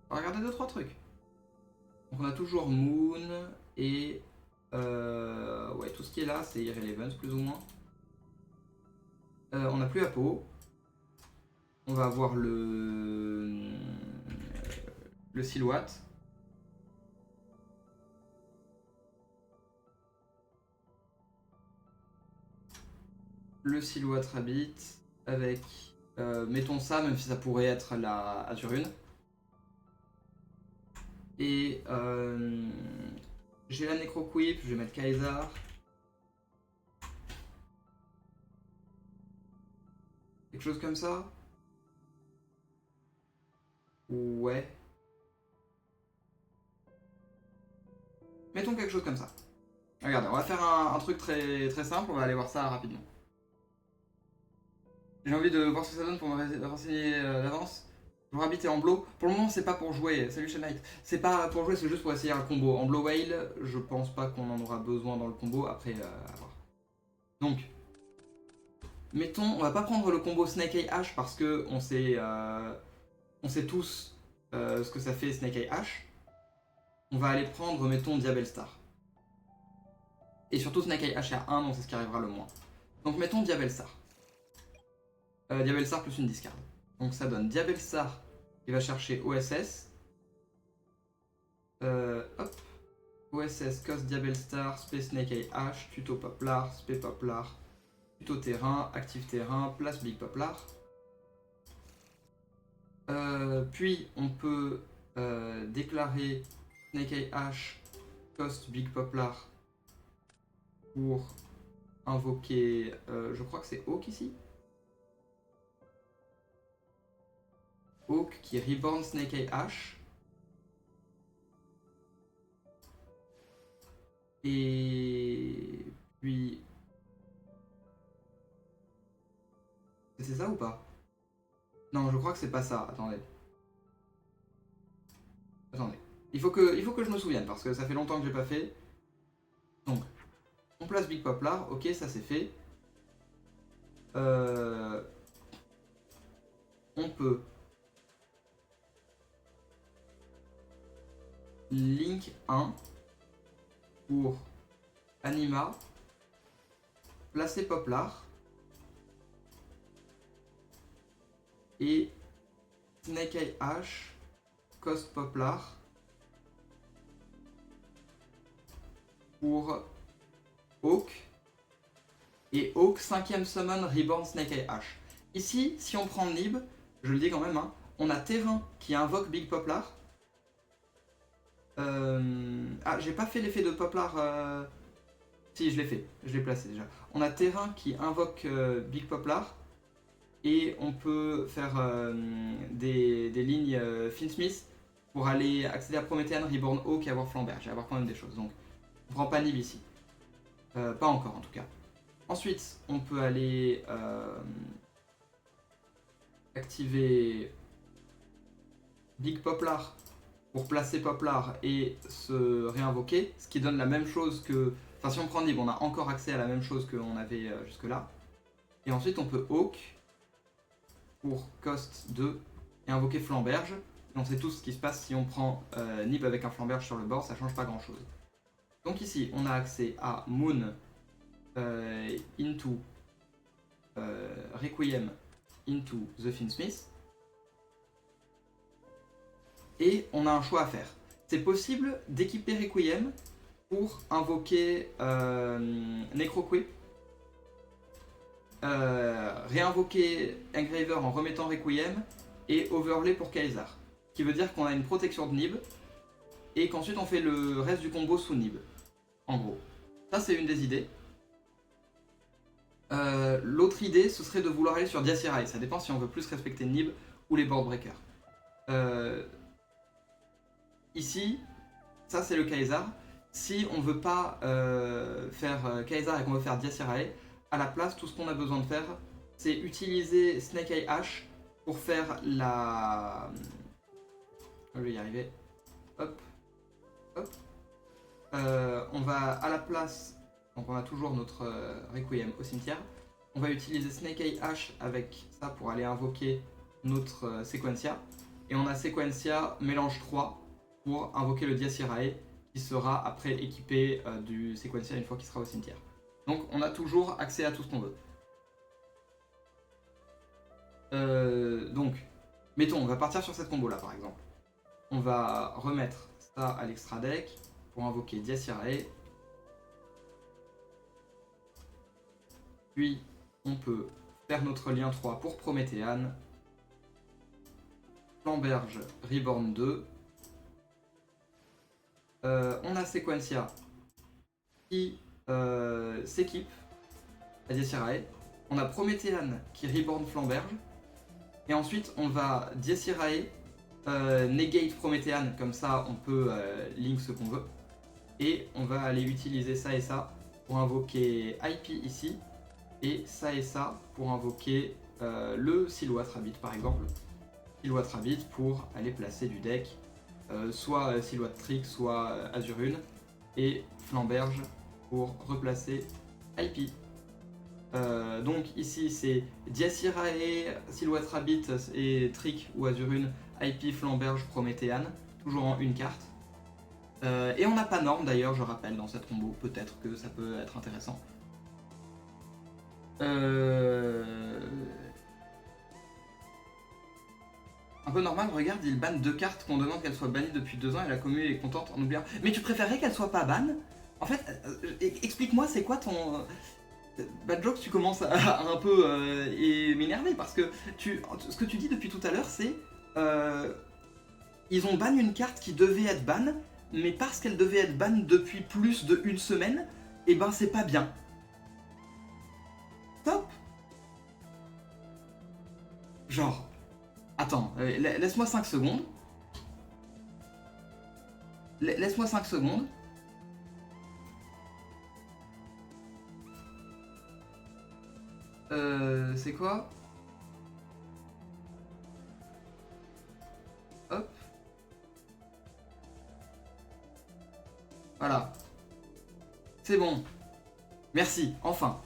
On va regarder 2-3 trucs. Donc on a toujours Moon et ouais, tout ce qui est là c'est irrelevant plus ou moins. On n'a plus Apo. On va avoir le silhouette. le Silhouette Rabbit avec, mettons ça, même si ça pourrait être la Azurune. Et j'ai la Necroquip, je vais mettre Kaisar. Quelque chose comme ça. Ouais. Mettons quelque chose comme ça. Regardez, on va faire un truc très, très simple, on va aller voir ça rapidement. J'ai envie de voir ce que ça donne pour me renseigner d'avance. Joueur habité en blow. Pour le moment, c'est pas pour jouer. Salut Knight. C'est pas pour jouer, c'est juste pour essayer un combo. En blow whale, je pense pas qu'on en aura besoin dans le combo. Après, à voir. Donc, mettons, on va pas prendre le combo Snake Eye Ash parce que on sait tous ce que ça fait Snake Eye Ash. On va aller prendre, mettons, Diabell Star. Et surtout Snake Eye Ash à 1, donc c'est ce qui arrivera le moins. Donc mettons Diabell Star. Diabell Star plus une discard. Donc ça donne Diabell Star qui va chercher OSS. Hop. OSS, Cost Diabell Star, Space Snake Eye Ash, Tuto Poplar, Spé Poplar, Tuto Terrain, Active Terrain, Place Big Poplar. Puis on peut déclarer Snake Eye Ash, Cost Big Poplar pour invoquer, je crois que c'est Hawk ici. Hawk qui reborn Snake Eye Ash. Et puis... C'est ça ou pas? Non, je crois que c'est pas ça. Attendez. Attendez. Il faut que je me souvienne parce que ça fait longtemps que j'ai pas fait. Donc, on place Big Poplar. Ok, ça c'est fait. On peut Link 1 pour Anima, placer Poplar et Snake Eye Ash, Cost Poplar pour Hawk et Hawk 5ème summon Reborn Snake Eye Ash. Ici, si on prend Nib, je le dis quand même, hein, on a Terrain qui invoque Big Poplar. Ah, j'ai pas fait l'effet de Poplar. Si, je l'ai fait, je l'ai placé déjà. On a Terrain qui invoque Big Poplar. Et on peut faire des lignes Finsmith pour aller accéder à Promethean, Reborn Hawk et avoir Flamberge. Et avoir quand même des choses. Donc, on prend pas Nib ici. Pas encore en tout cas. Ensuite, on peut aller activer Big Poplar pour placer Poplar et se réinvoquer, ce qui donne la même chose que... Enfin, si on prend Nib, on a encore accès à la même chose qu'on avait jusque-là. Et ensuite, on peut Hawk pour Cost 2 et invoquer Flamberge. Et on sait tous ce qui se passe si on prend Nib avec un Flamberge sur le board, ça change pas grand-chose. Donc ici, on a accès à Moon into Requiem into The Finsmith. Et on a un choix à faire. C'est possible d'équiper Requiem pour invoquer Necroquip, réinvoquer Engraver en remettant Requiem et overlay pour Kaisar. Qui veut dire qu'on a une protection de Nib et qu'ensuite on fait le reste du combo sous Nib. En gros. Ça c'est une des idées. L'autre idée ce serait de vouloir aller sur Diacirai. Ça dépend si on veut plus respecter Nib ou les board breakers. Ici, ça c'est le Kaisar. Si on veut pas faire Kaisar et qu'on veut faire Diacirai, à la place, tout ce qu'on a besoin de faire, c'est utiliser Snake Eye Ash pour faire la... Je vais y arriver. Hop. Hop. On va à la place, donc on a toujours notre Requiem au cimetière. On va utiliser Snake Eye Ash avec ça pour aller invoquer notre Sequentia. Et on a Sequentia mélange 3 pour invoquer le Diacirai qui sera après équipé du Sequentia une fois qu'il sera au cimetière. Donc on a toujours accès à tout ce qu'on veut. Donc, mettons, on va partir sur cette combo là par exemple. On va remettre ça à l'extra deck pour invoquer Diacirai. Puis on peut faire notre lien 3 pour Prométhéane. Flamberge, Reborn 2. On a Sequentia qui s'équipe à Diacirae. On a Prométhéane qui Reborn Flamberge. Et ensuite, on va Diacirae, negate Prométhéane, comme ça on peut link ce qu'on veut. Et on va aller utiliser ça et ça pour invoquer IP ici. Et ça pour invoquer le Silhouette Rabbit par exemple. Silhouette Rabbit pour aller placer du deck, soit Silhouette Trick, soit Azurune. Et Flamberge pour replacer IP. Donc ici c'est Diacirae, Silhouette Rabbit et Trick ou Azurune, IP, Flamberge, Prométhéane, toujours en une carte. Et on n'a pas Norme d'ailleurs, je rappelle, dans cette combo, peut-être que ça peut être intéressant. Un peu normal, regarde, il banne 2 cartes qu'on demande qu'elles soient bannies depuis 2 ans et la commune est contente en oubliant. Mais tu préférerais qu'elles soient pas bannes? En fait, explique-moi, c'est quoi ton... Bad Jokes, tu commences à un peu m'énerver parce que ce que tu dis depuis tout à l'heure, c'est ils ont ban une carte qui devait être ban, mais parce qu'elle devait être ban depuis plus d'1 semaine, et ben c'est pas bien. Top. Genre, attends, laisse-moi 5 secondes. Laisse-moi 5 secondes. C'est quoi? Hop. Voilà. C'est bon. Merci, enfin.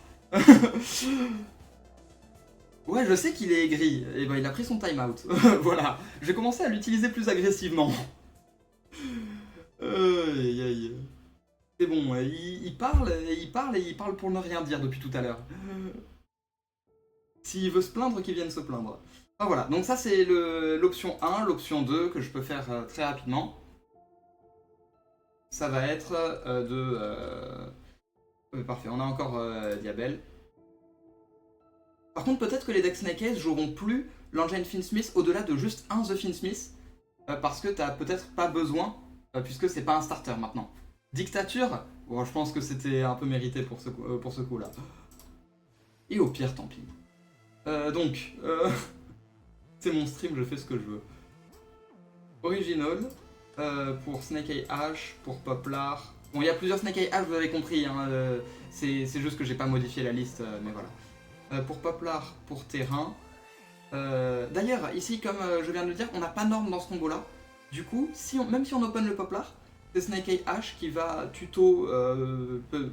Ouais, je sais qu'il est aigri. Et ben il a pris son time-out. Voilà. Je vais commencer à l'utiliser plus agressivement. Aïe aïe. C'est bon, il parle, il parle et il parle pour ne rien dire depuis tout à l'heure. S'il veut se plaindre, qu'il vienne se plaindre. Ah, voilà, donc ça c'est l'option 1, l'option 2 que je peux faire très rapidement. Ça va être parfait, on a encore Diabel. Par contre, peut-être que les decks Snake Eyes joueront plus l'engine Finsmith au-delà de juste un The Finsmith, parce que t'as peut-être pas besoin, puisque c'est pas un starter maintenant. Dictature, bon, je pense que c'était un peu mérité pour ce coup-là. Et au pire, tant pis. Donc, c'est mon stream, je fais ce que je veux. Original, pour Snake Eye Ash, pour Poplar. Bon, il y a plusieurs Snake Eye Ash, vous avez compris, hein, c'est juste que j'ai pas modifié la liste, mais voilà. Pour Poplar, pour Terrain. D'ailleurs, ici, comme je viens de le dire, on n'a pas Norme dans ce combo-là. Du coup, même si on open le Poplar, c'est Snake Eye Ash qui va tuto, peu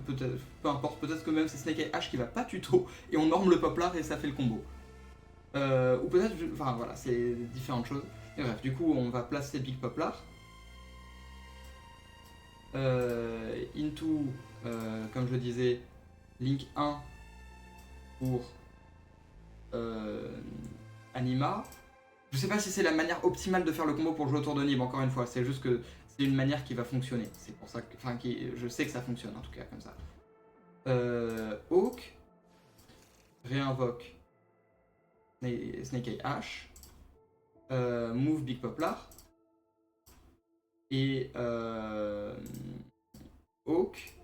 importe, peut-être que même c'est Snake Eye Ash qui va pas tuto, et on norme le Poplar et ça fait le combo. Ou peut-être, enfin voilà, c'est différentes choses. Et bref, du coup, on va placer Big Poplar. Into, comme je le disais, Link 1 pour Anima. Je sais pas si c'est la manière optimale de faire le combo pour jouer autour de Nib, encore une fois, c'est juste que c'est une manière qui va fonctionner. C'est pour ça que, enfin, je sais que ça fonctionne en tout cas, comme ça. Hawk, réinvoque Snake Eye Ash, move Big Poplar, et Hawk.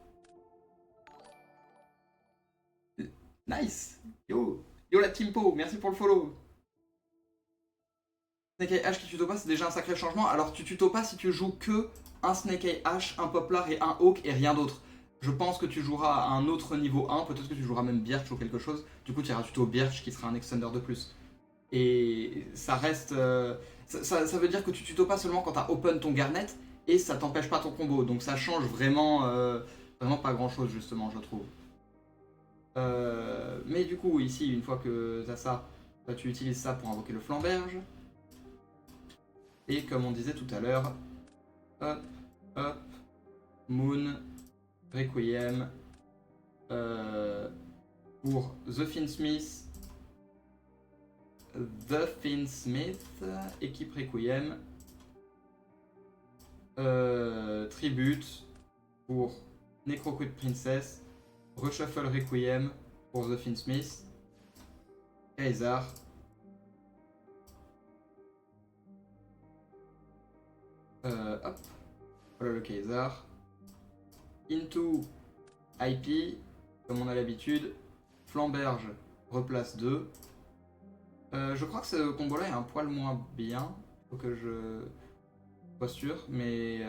Nice! Yo la Timpo, merci pour le follow! Snake Eye Ash qui tuto pas, c'est déjà un sacré changement. Alors tu tuto pas si tu joues que un Snake Eye Ash, un Poplar et un Hawk et rien d'autre. Je pense que tu joueras à un autre niveau 1, peut-être que tu joueras même Birch ou quelque chose. Du coup tu iras tuto Birch qui sera un extender de plus. Et ça reste... ça veut dire que tu tuto pas seulement quand t'as open ton Garnet et ça t'empêche pas ton combo. Donc ça change vraiment, vraiment pas grand chose justement, je trouve. Mais du coup ici, une fois que t'as ça, bah, tu utilises ça pour invoquer le Flamberge. Et comme on disait tout à l'heure, hop, hop, Moon, Requiem, pour The Finsmith, équipe Requiem, Tribute pour Necroquid Princess, Reshuffle Requiem pour The Finsmith, Kaiser. Hop. Voilà le Kaiser. Into IP, comme on a l'habitude. Flamberge, replace 2. Je crois que ce combo là est un poil moins bien. Faut que je sois sûr. Mais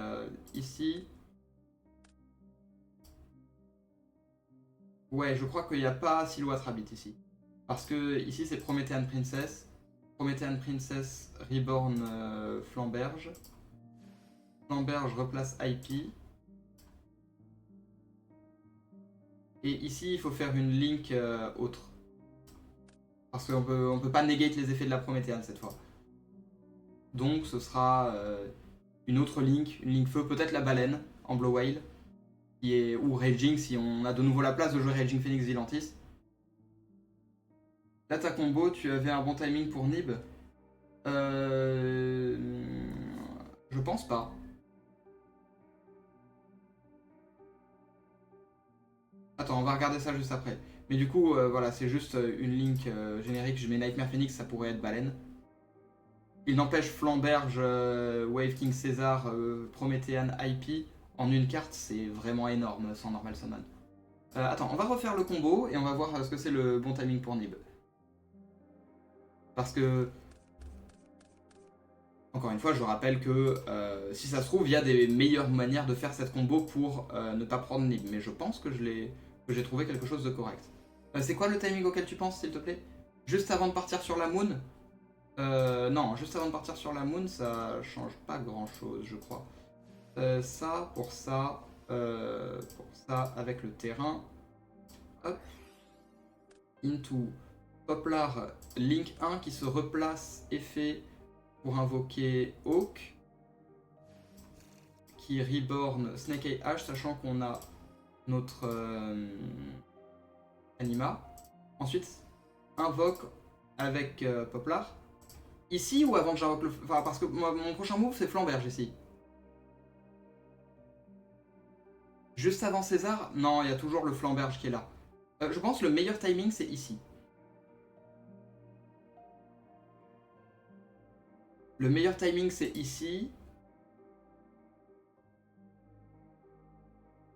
ici. Ouais, je crois qu'il n'y a pas Silhouette Rabbit ici. Parce que ici c'est Promethean Princess. Promethean Princess, Reborn, Flamberge. Flamberge replace IP. Et ici il faut faire une link autre. Parce qu'on peut pas negate les effets de la Prométhéane cette fois. Donc ce sera une autre link, une link feu, peut-être la baleine en Blow Whale. Ou Raging si on a de nouveau la place de jouer Raging Phoenix Zilantis. Là ta combo, tu avais un bon timing pour Nib. Je pense pas. Attends, on va regarder ça juste après. Mais du coup, voilà, c'est juste une link générique. Je mets Nightmare Phoenix, ça pourrait être baleine. Il n'empêche Flamberge, Wave King César, Promethean IP en une carte, c'est vraiment énorme sans Normal Summon. Attends, on va refaire le combo et on va voir ce que c'est le bon timing pour Nib. Parce que, encore une fois, je rappelle que si ça se trouve, il y a des meilleures manières de faire cette combo pour ne pas prendre Nib. Mais je pense que j'ai trouvé quelque chose de correct. C'est quoi le timing auquel tu penses, s'il te plaît? Juste avant de partir sur la Moon? Non, juste avant de partir sur la Moon, ça change pas grand chose, je crois. Ça, pour ça, avec le terrain. Hop. Into Poplar, Link 1 qui se replace effet pour invoquer Hawk. Qui reborn Snake Eye Ash, sachant qu'on a notre Anima. Ensuite, invoque avec Poplar. Ici ou avant que j'invoque le... Enfin, parce que mon prochain move, c'est Flamberge ici. Juste avant César, non, il y a toujours le Flamberge qui est là. Je pense que le meilleur timing, c'est ici. Le meilleur timing, c'est ici.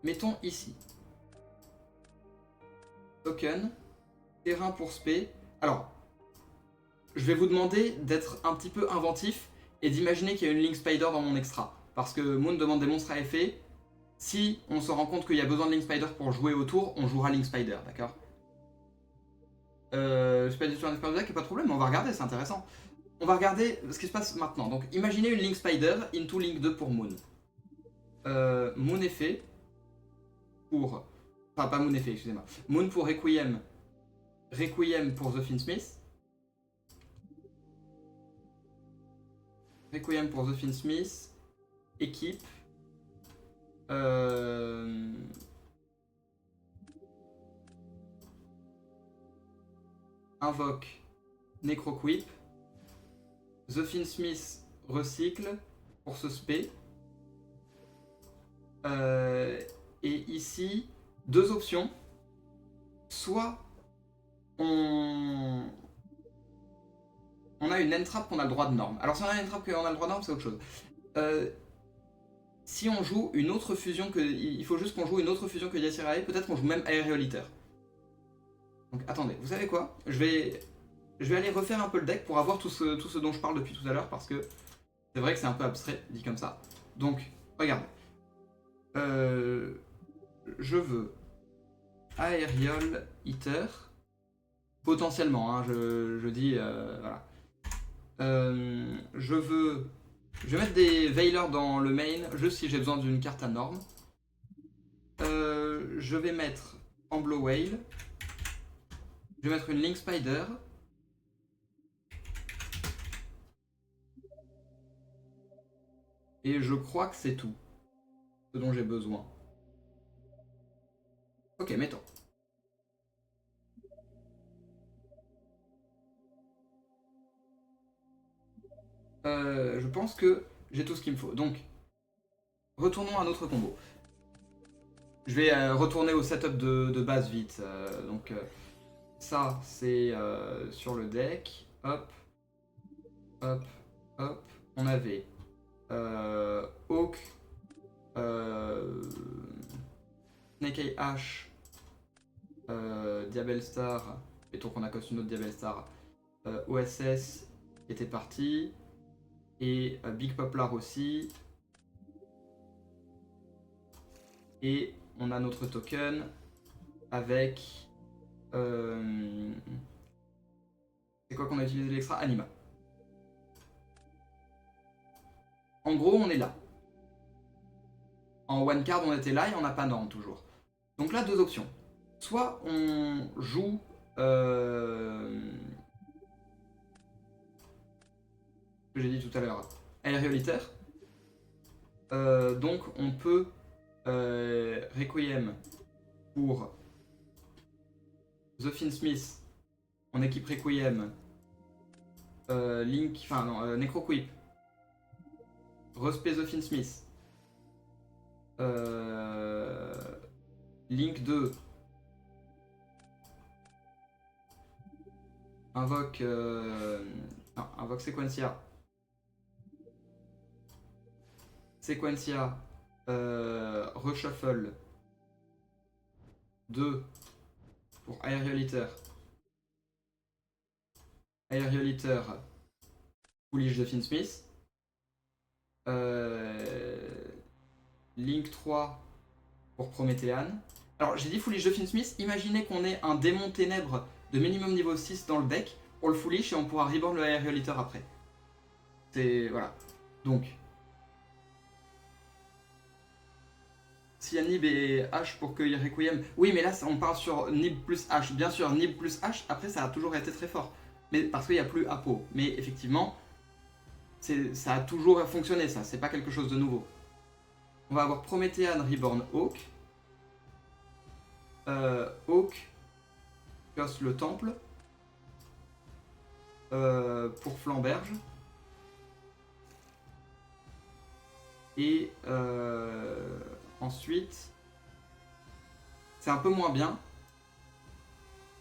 Mettons ici. Token. Terrain pour spé. Alors, je vais vous demander d'être un petit peu inventif et d'imaginer qu'il y a une Link Spider dans mon extra. Parce que Moon demande des monstres à effet. Si on se rend compte qu'il y a besoin de Link Spider pour jouer au tour, on jouera Link Spider, d'accord? Je suis pas du tout un expert de deck, pas de problème, on va regarder, c'est intéressant. On va regarder ce qui se passe maintenant. Donc imaginez une Link Spider into Link 2 pour Moon. Moon effet pour... Enfin pas Moon effet, excusez-moi. Moon pour Requiem. Requiem pour The Finsmith. Requiem pour The Finsmith. Équipe. Invoque Necroquip. The Finsmith recycle pour ce spé. Et ici, deux options. Soit on a une entrap qu'on a le droit de norme. Alors si on a une entrap qu'on a le droit de norme, c'est autre chose. Si on joue une autre fusion que... Il faut juste qu'on joue une autre fusion que Yassirae, peut-être qu'on joue même Aéréolitaire. Donc attendez, vous savez quoi? Je vais aller refaire un peu le deck pour avoir tout ce dont je parle depuis tout à l'heure, parce que c'est vrai que c'est un peu abstrait, dit comme ça. Donc, regardez. Je veux Aerial Eater. Potentiellement, hein, je dis... voilà. Je vais mettre des Veilers dans le main, juste si j'ai besoin d'une carte à norme. Je vais mettre en Blow Whale. Je vais mettre une Link Spider. Et je crois que c'est tout. Ce dont j'ai besoin. Ok, mettons. Je pense que j'ai tout ce qu'il me faut. Donc, retournons à notre combo. Je vais retourner au setup de base vite. Ça, c'est sur le deck. Hop, hop, hop. On avait Hawk, Snake Eye Ash, Diabell Star, mettons qu'on a coste une autre Diabell Star, OSS était parti, et Big Poplar aussi. Et on a notre token avec... c'est quoi qu'on a utilisé l'extra? Anima. En gros, on est là. En one card, on était là et on n'a pas norme toujours. Donc là, deux options. Soit on joue... que j'ai dit tout à l'heure, Aerioliter. Donc on peut Requiem pour The Finsmith en équipe Requiem, Link, enfin non, Necroquip, Respect The Finsmith, Link 2, invoque, non, invoque Sequencia. Sequencia, Reshuffle 2 pour Aerioliter. Aerioliter, Foolish the Finsmith. Link 3 pour Prométhéane. Alors j'ai dit Foolish the Finsmith, imaginez qu'on ait un démon ténèbres de minimum niveau 6 dans le deck, on le Foolish et on pourra reborn le Aerioliter après. C'est... voilà. Donc... s'il y a Nib et H pour cueillir Requiem... Oui, mais là, on parle sur Nib plus H. Bien sûr, Nib plus H, après, ça a toujours été très fort. Mais parce qu'il n'y a plus Apo. Mais effectivement, ça a toujours fonctionné, ça. C'est pas quelque chose de nouveau. On va avoir Prométhéane, Reborn, Hawk. Hawk, Curse le Temple. Pour Flamberge. Et... ensuite, c'est un peu moins bien,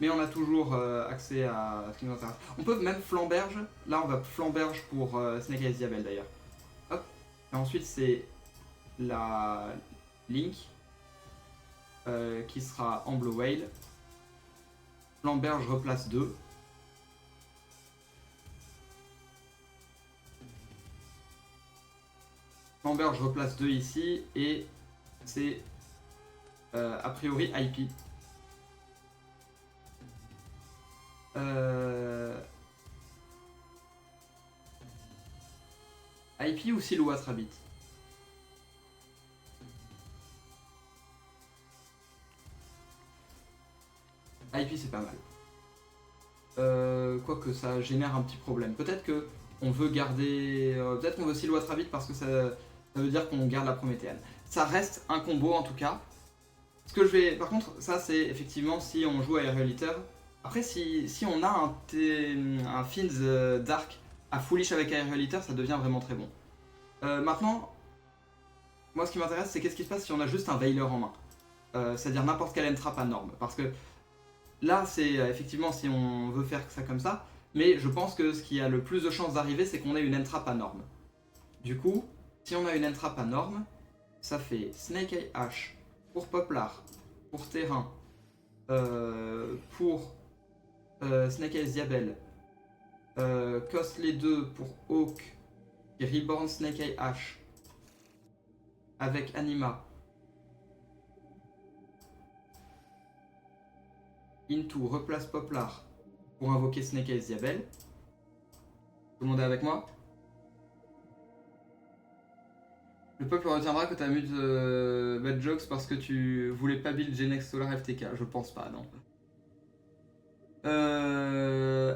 mais on a toujours accès à ce qui nous intéresse. On peut même Flamberge, là on va Flamberge pour Snake Eyes Diabell d'ailleurs. Hop, et ensuite c'est la Link qui sera Amble Whale. Flamberge replace 2. Flamberge replace 2 ici et c'est a priori IP. IP ou Silhouette Rabbit? IP c'est pas mal. Quoique ça génère un petit problème. Peut-être que on veut garder... peut-être qu'on veut Silhouette Rabbit parce que ça veut dire qu'on garde la Prométhéane. Ça reste un combo en tout cas. Ce que je vais... Par contre, ça c'est effectivement si on joue à Aerioliter. Après, si on a un Fins Dark à Foolish avec Aerioliter, ça devient vraiment très bon. Maintenant, moi ce qui m'intéresse, c'est qu'est-ce qui se passe si on a juste un Veiler en main. C'est-à-dire n'importe quelle entrap à norme. Parce que là, c'est effectivement si on veut faire ça comme ça. Mais je pense que ce qui a le plus de chances d'arriver, c'est qu'on ait une entrap à norme. Du coup, si on a une entrap à norme, ça fait Snake Eye Ash pour Poplar, pour Terrain, pour Snake Eyes Diabell, cost les 2 pour Hawk, et Reborn Snake Eye Ash, avec Anima, Into replace Poplar pour invoquer Snake Eyes Diabell. Tout le monde est avec moi? Le peuple retiendra que t'as mute Bad Jokes parce que tu voulais pas build Genex Solar FTK. Je pense pas, non.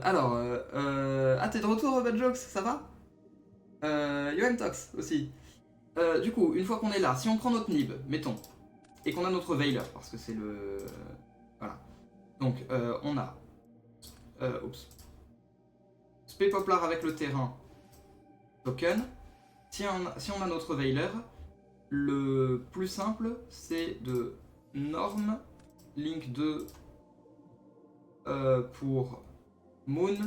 Alors, ah t'es de retour Bad Jokes, ça va? Yohan Tox aussi. Du coup, une fois qu'on est là, si on prend notre Nib, mettons, et qu'on a notre Veiler, parce que c'est le... voilà. Donc, on a... oups. Spé Poplar avec le terrain, token. Si on a notre Veiler, le plus simple, c'est de Norm, Link 2, pour Moon.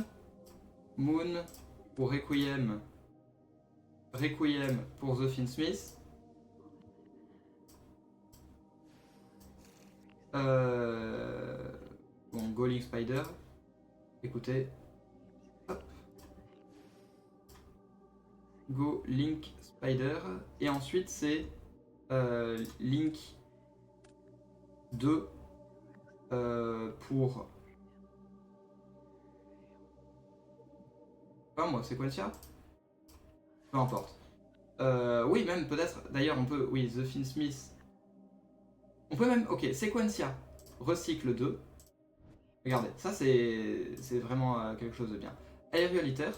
Moon pour Requiem. Requiem pour The Finsmith. Bon, Go Link Spider. Écoutez. Hop. Go Link Spider. Et ensuite c'est Link 2 pour... Pas moi, Sequentia. Peu importe. Oui, même peut-être. D'ailleurs, on peut... Oui, The Finsmith. On peut même... Ok, Sequentia. Recycle 2. Regardez, ça c'est vraiment quelque chose de bien. Aerialiter.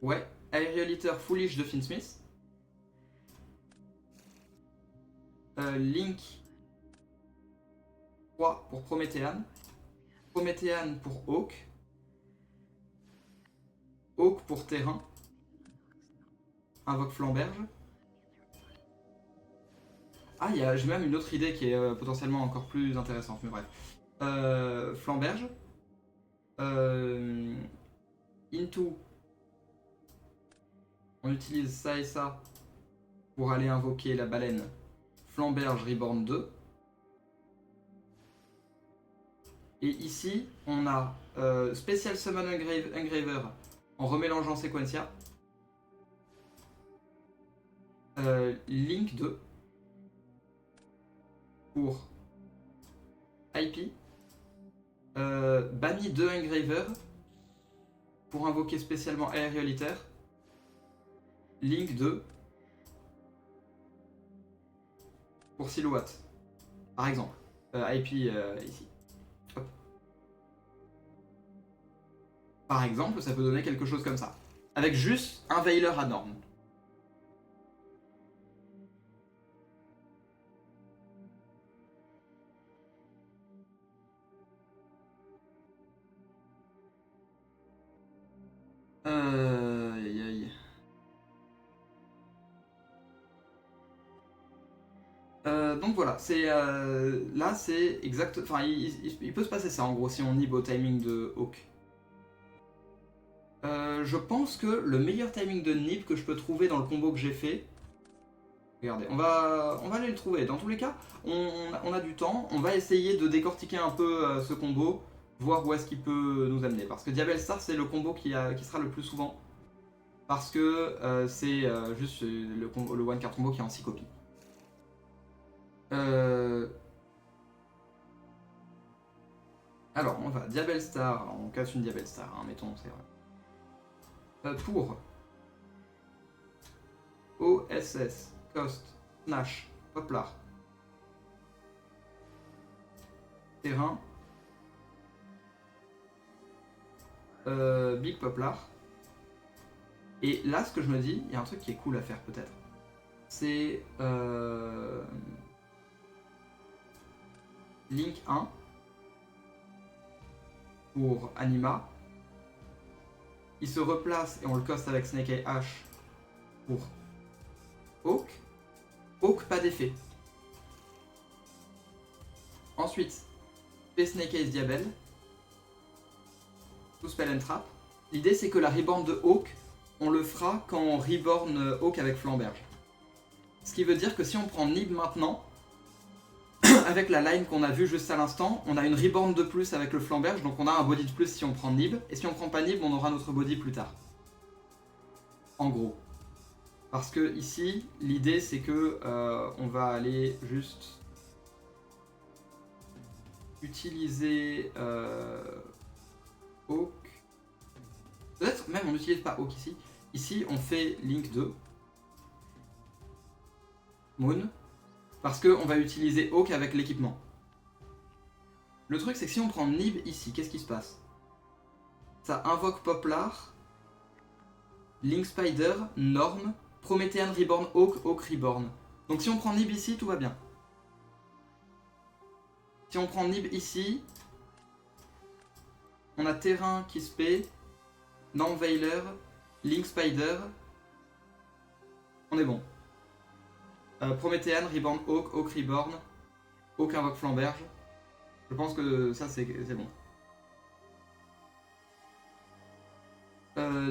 Ouais, Aerialiter Foolish de Finsmith. Link 3 pour Promethean. Promethean pour Hawk. Hawk pour Terrain. Invoque Flamberge. Ah, j'ai même une autre idée qui est potentiellement encore plus intéressante, mais bref. Flamberge. Into. On utilise ça et ça pour aller invoquer la baleine Flamberge Reborn 2. Et ici, on a Special Summon Engraver en remélangeant Sequentia. Link 2 pour IP. Banni 2 Engraver pour invoquer spécialement Aerialiter. Link 2 pour Silhouette, par exemple. IP ici. Hop. Par exemple, ça peut donner quelque chose comme ça. Avec juste un Veiler à norme. Aïe aïe. Donc voilà, là c'est exact. Enfin, il peut se passer ça en gros si on nib au timing de Hawk. Je pense que le meilleur timing de nib que je peux trouver dans le combo que j'ai fait. Regardez, on va aller le trouver. Dans tous les cas, on a du temps. On va essayer de décortiquer un peu ce combo, voir où est-ce qu'il peut nous amener. Parce que Diabel Star c'est le combo qui sera le plus souvent. Parce que c'est juste le one card combo qui est en 6 copies. Alors, on va Diabel Star, on casse une Diabel Star, hein, mettons, c'est vrai. Pour OSS, Cost, Nash, Poplar, Terrain, Big Poplar. Et là, ce que je me dis, il y a un truc qui est cool à faire peut-être. C'est Link 1 pour Anima. Il se replace et on le coste avec Snake Eye H pour Hawk. Hawk, pas d'effet. Ensuite, Snake Eyes Diabel. Tout Spell and Trap. L'idée c'est que la reborn de Hawk, on le fera quand on reborn Hawk avec Flamberge. Ce qui veut dire que si on prend Nib maintenant, avec la line qu'on a vue juste à l'instant, on a une reborn de plus avec le Flamberge, donc on a un body de plus si on prend Nib, et si on prend pas Nib, on aura notre body plus tard. En gros. Parce que ici, l'idée c'est que on va aller juste utiliser Hawk. Peut-être même on n'utilise pas Hawk ici. Ici on fait Link 2. Moon. Parce qu'on va utiliser Hawk avec l'équipement. Le truc c'est que si on prend Nib ici, qu'est-ce qui se passe? Ça invoque Poplar, Link Spider, Norm, Promethean Reborn, Hawk, Hawk Reborn. Donc si on prend Nib ici, tout va bien. Si on prend Nib ici, on a Terrain qui se paie, Norm Veiler, Link Spider. On est bon. Prométhéane, Reborn Hawk, Hawk Reborn, Hawk invoque Flamberge. Je pense que ça c'est bon.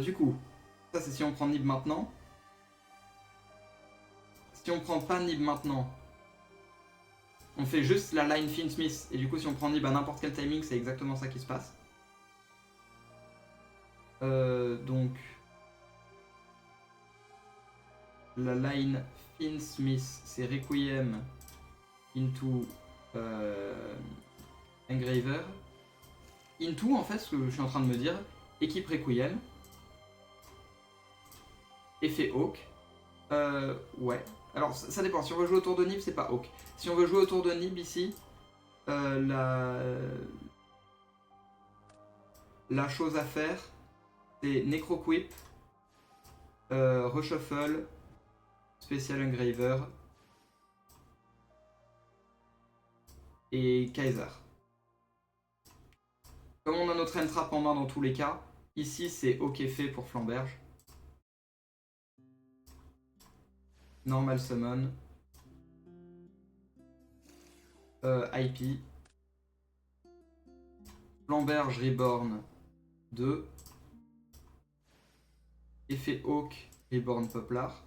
Du coup, ça c'est si on prend Nib maintenant. Si on prend pas Nib maintenant, on fait juste la line Finsmith. Et du coup, si on prend Nib à n'importe quel timing, c'est exactement ça qui se passe. Donc, la line Finsmith, c'est Requiem into Engraver. Into, en fait, ce que je suis en train de me dire, équipe Requiem. Effet Hawk. Ouais. Alors, ça dépend. Si on veut jouer autour de Nib, c'est pas Hawk. Si on veut jouer autour de Nib ici, la chose à faire, c'est Necroquip, Reshuffle, Special Engraver et Kaiser. Comme on a notre Entrap en main dans tous les cas, ici c'est OK fait pour Flamberge. Normal Summon. IP. Flamberge Reborn 2. Effet Hawk Reborn Poplar.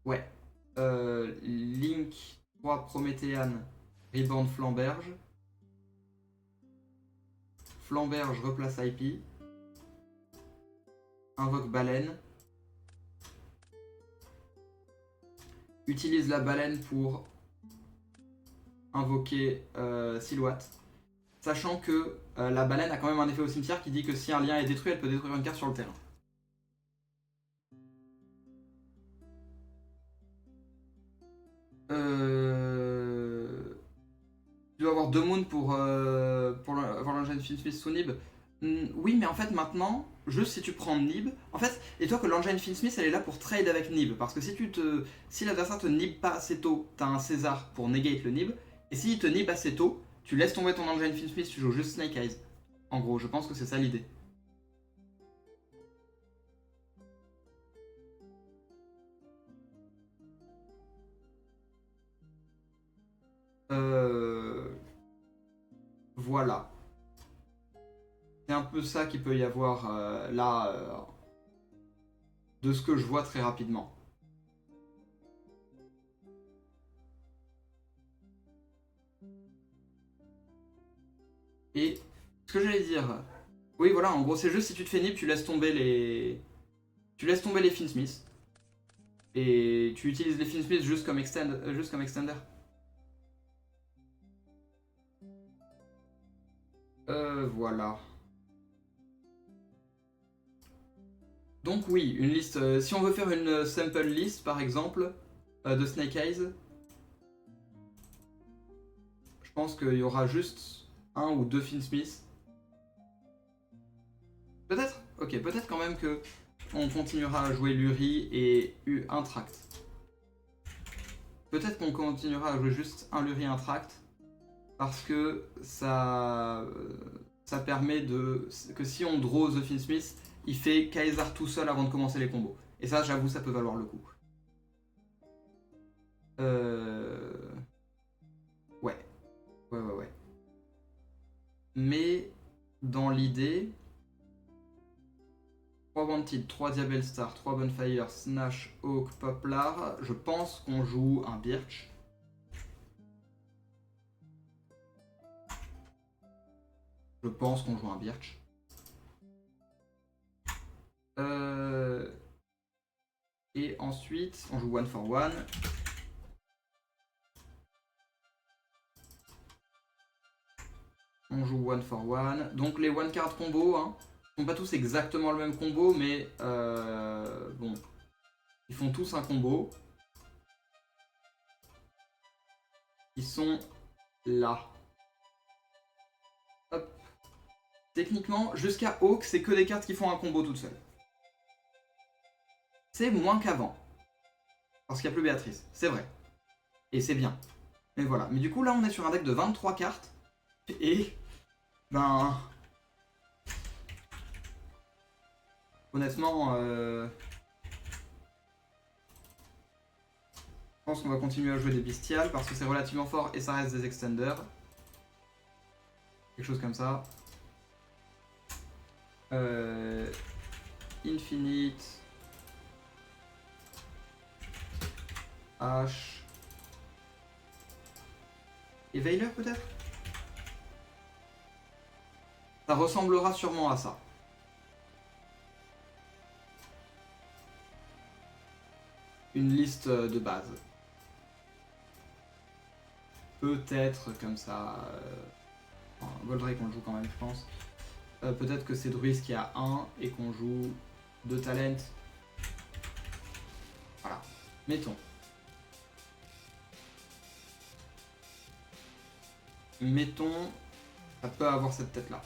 Ouais. Link 3 Prométhéane Reborn Flamberge. Flamberge replace IP. Invoque baleine. Utilise la baleine pour invoquer Silhouette. Sachant que la baleine a quand même un effet au cimetière qui dit que si un lien est détruit, elle peut détruire une carte sur le terrain. Tu dois avoir 2 moons pour avoir l'engine Finsmith sous Nib. Oui, mais en fait maintenant, juste si tu prends Nib, en fait, et toi que l'engine Finsmith elle est là pour trade avec Nib, parce que si l'adversaire te Nib pas assez tôt, t'as un César pour negate le Nib, et s'il te Nib assez tôt, tu laisses tomber ton engine Finsmith, tu joues juste Snake Eyes. En gros, je pense que c'est ça l'idée. Voilà. C'est un peu ça qu'il peut y avoir là, de ce que je vois très rapidement. Et ce que j'allais dire, oui voilà, en gros c'est juste si tu te fais nib, tu laisses tomber les Finsmith. Et tu utilises les Finsmith juste comme extender. Voilà. Donc oui, une liste. Si on veut faire une sample list par exemple de Snake Eyes, je pense qu'il y aura juste un ou deux Finsmith. Peut-être. Ok, peut-être quand même que on continuera à jouer Luri et un tract. Peut-être qu'on continuera à jouer juste un Luri et un tract parce que ça permet que si on draw The Finsmith, il fait Kaiser tout seul avant de commencer les combos. Et ça, j'avoue, ça peut valoir le coup. Ouais. Mais dans l'idée, 3 Wanted, 3 Diabel Star, 3 Bonfire, Snash, Hawk, Poplar, je pense qu'on joue un Birch. Et ensuite, on joue 1 for 1. On joue 1 for 1. Donc les one card combo, hein, ils font pas tous exactement le même combo, mais bon, ils font tous un combo. Ils sont là. Hop. Techniquement, jusqu'à Hawk, c'est que des cartes qui font un combo toutes seules. C'est moins qu'avant. Parce qu'il n'y a plus Béatrice, c'est vrai. Et c'est bien. Mais voilà. Mais du coup, là, on est sur un deck de 23 cartes. Et Ben... Honnêtement, je pense qu'on va continuer à jouer des bestiales parce que c'est relativement fort et ça reste des extenders. Quelque chose comme ça. Infinite. H. Et Veiler peut-être? Ça ressemblera sûrement à ça. Une liste de base. Peut-être comme ça. Goldrake on le joue quand même, je pense. Peut-être que c'est Druis qui a 1 et qu'on joue 2 talents. Voilà. Mettons. Mettons. Ça peut avoir cette tête-là.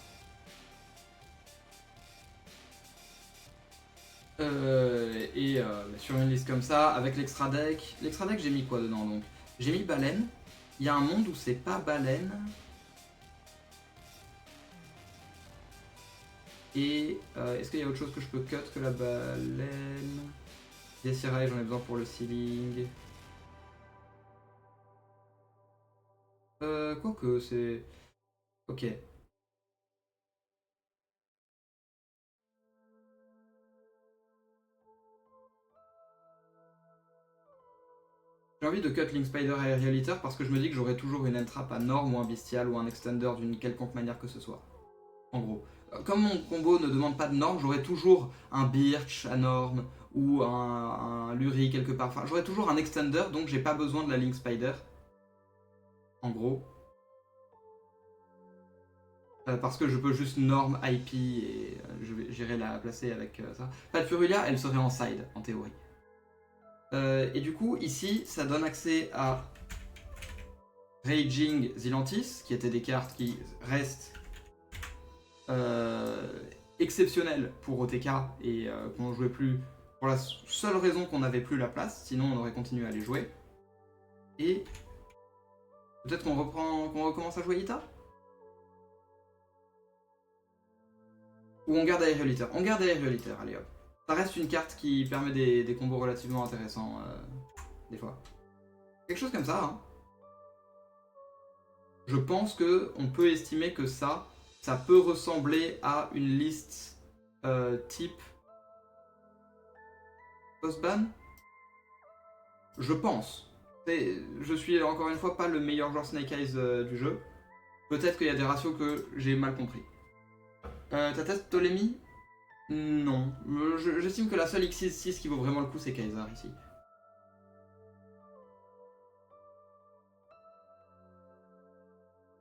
Sur une liste comme ça, avec l'extra deck. L'extra deck, j'ai mis quoi dedans donc? J'ai mis baleine. Il y a un monde où c'est pas baleine. Et est-ce qu'il y a autre chose que je peux cut que la baleine? Desirae, j'en ai besoin pour le sealing. Quoique, c'est... Ok. J'ai envie de cut Link Spider et Aerial Eater parce que je me dis que j'aurai toujours une entrap à norme ou un bestial ou un extender d'une quelconque manière que ce soit. En gros. Comme mon combo ne demande pas de norme, j'aurai toujours un Birch à norme ou un Luri quelque part. Enfin, j'aurai toujours un extender donc j'ai pas besoin de la Link Spider. En gros. Parce que je peux juste norme IP et j'irai la placer avec ça. Pas de Furulia, elle serait en side en théorie. Et du coup, ici, ça donne accès à Raging Zilantis, qui étaient des cartes qui restent exceptionnelles pour OTK et qu'on ne jouait plus pour la seule raison qu'on n'avait plus la place, sinon on aurait continué à les jouer. Et peut-être qu'on recommence à jouer Ita? Ou on garde Aerial Eater? On garde Aerial Eater, allez hop. Ça reste une carte qui permet des combos relativement intéressants, des fois. Quelque chose comme ça, hein. Je pense qu'on peut estimer que ça peut ressembler à une liste type post-ban. Je pense. Je suis encore une fois pas le meilleur joueur Snake Eyes du jeu. Peut-être qu'il y a des ratios que j'ai mal compris. T'as testé Ptolémie? Non. J'estime que la seule X6 qui vaut vraiment le coup, c'est Kaiser ici.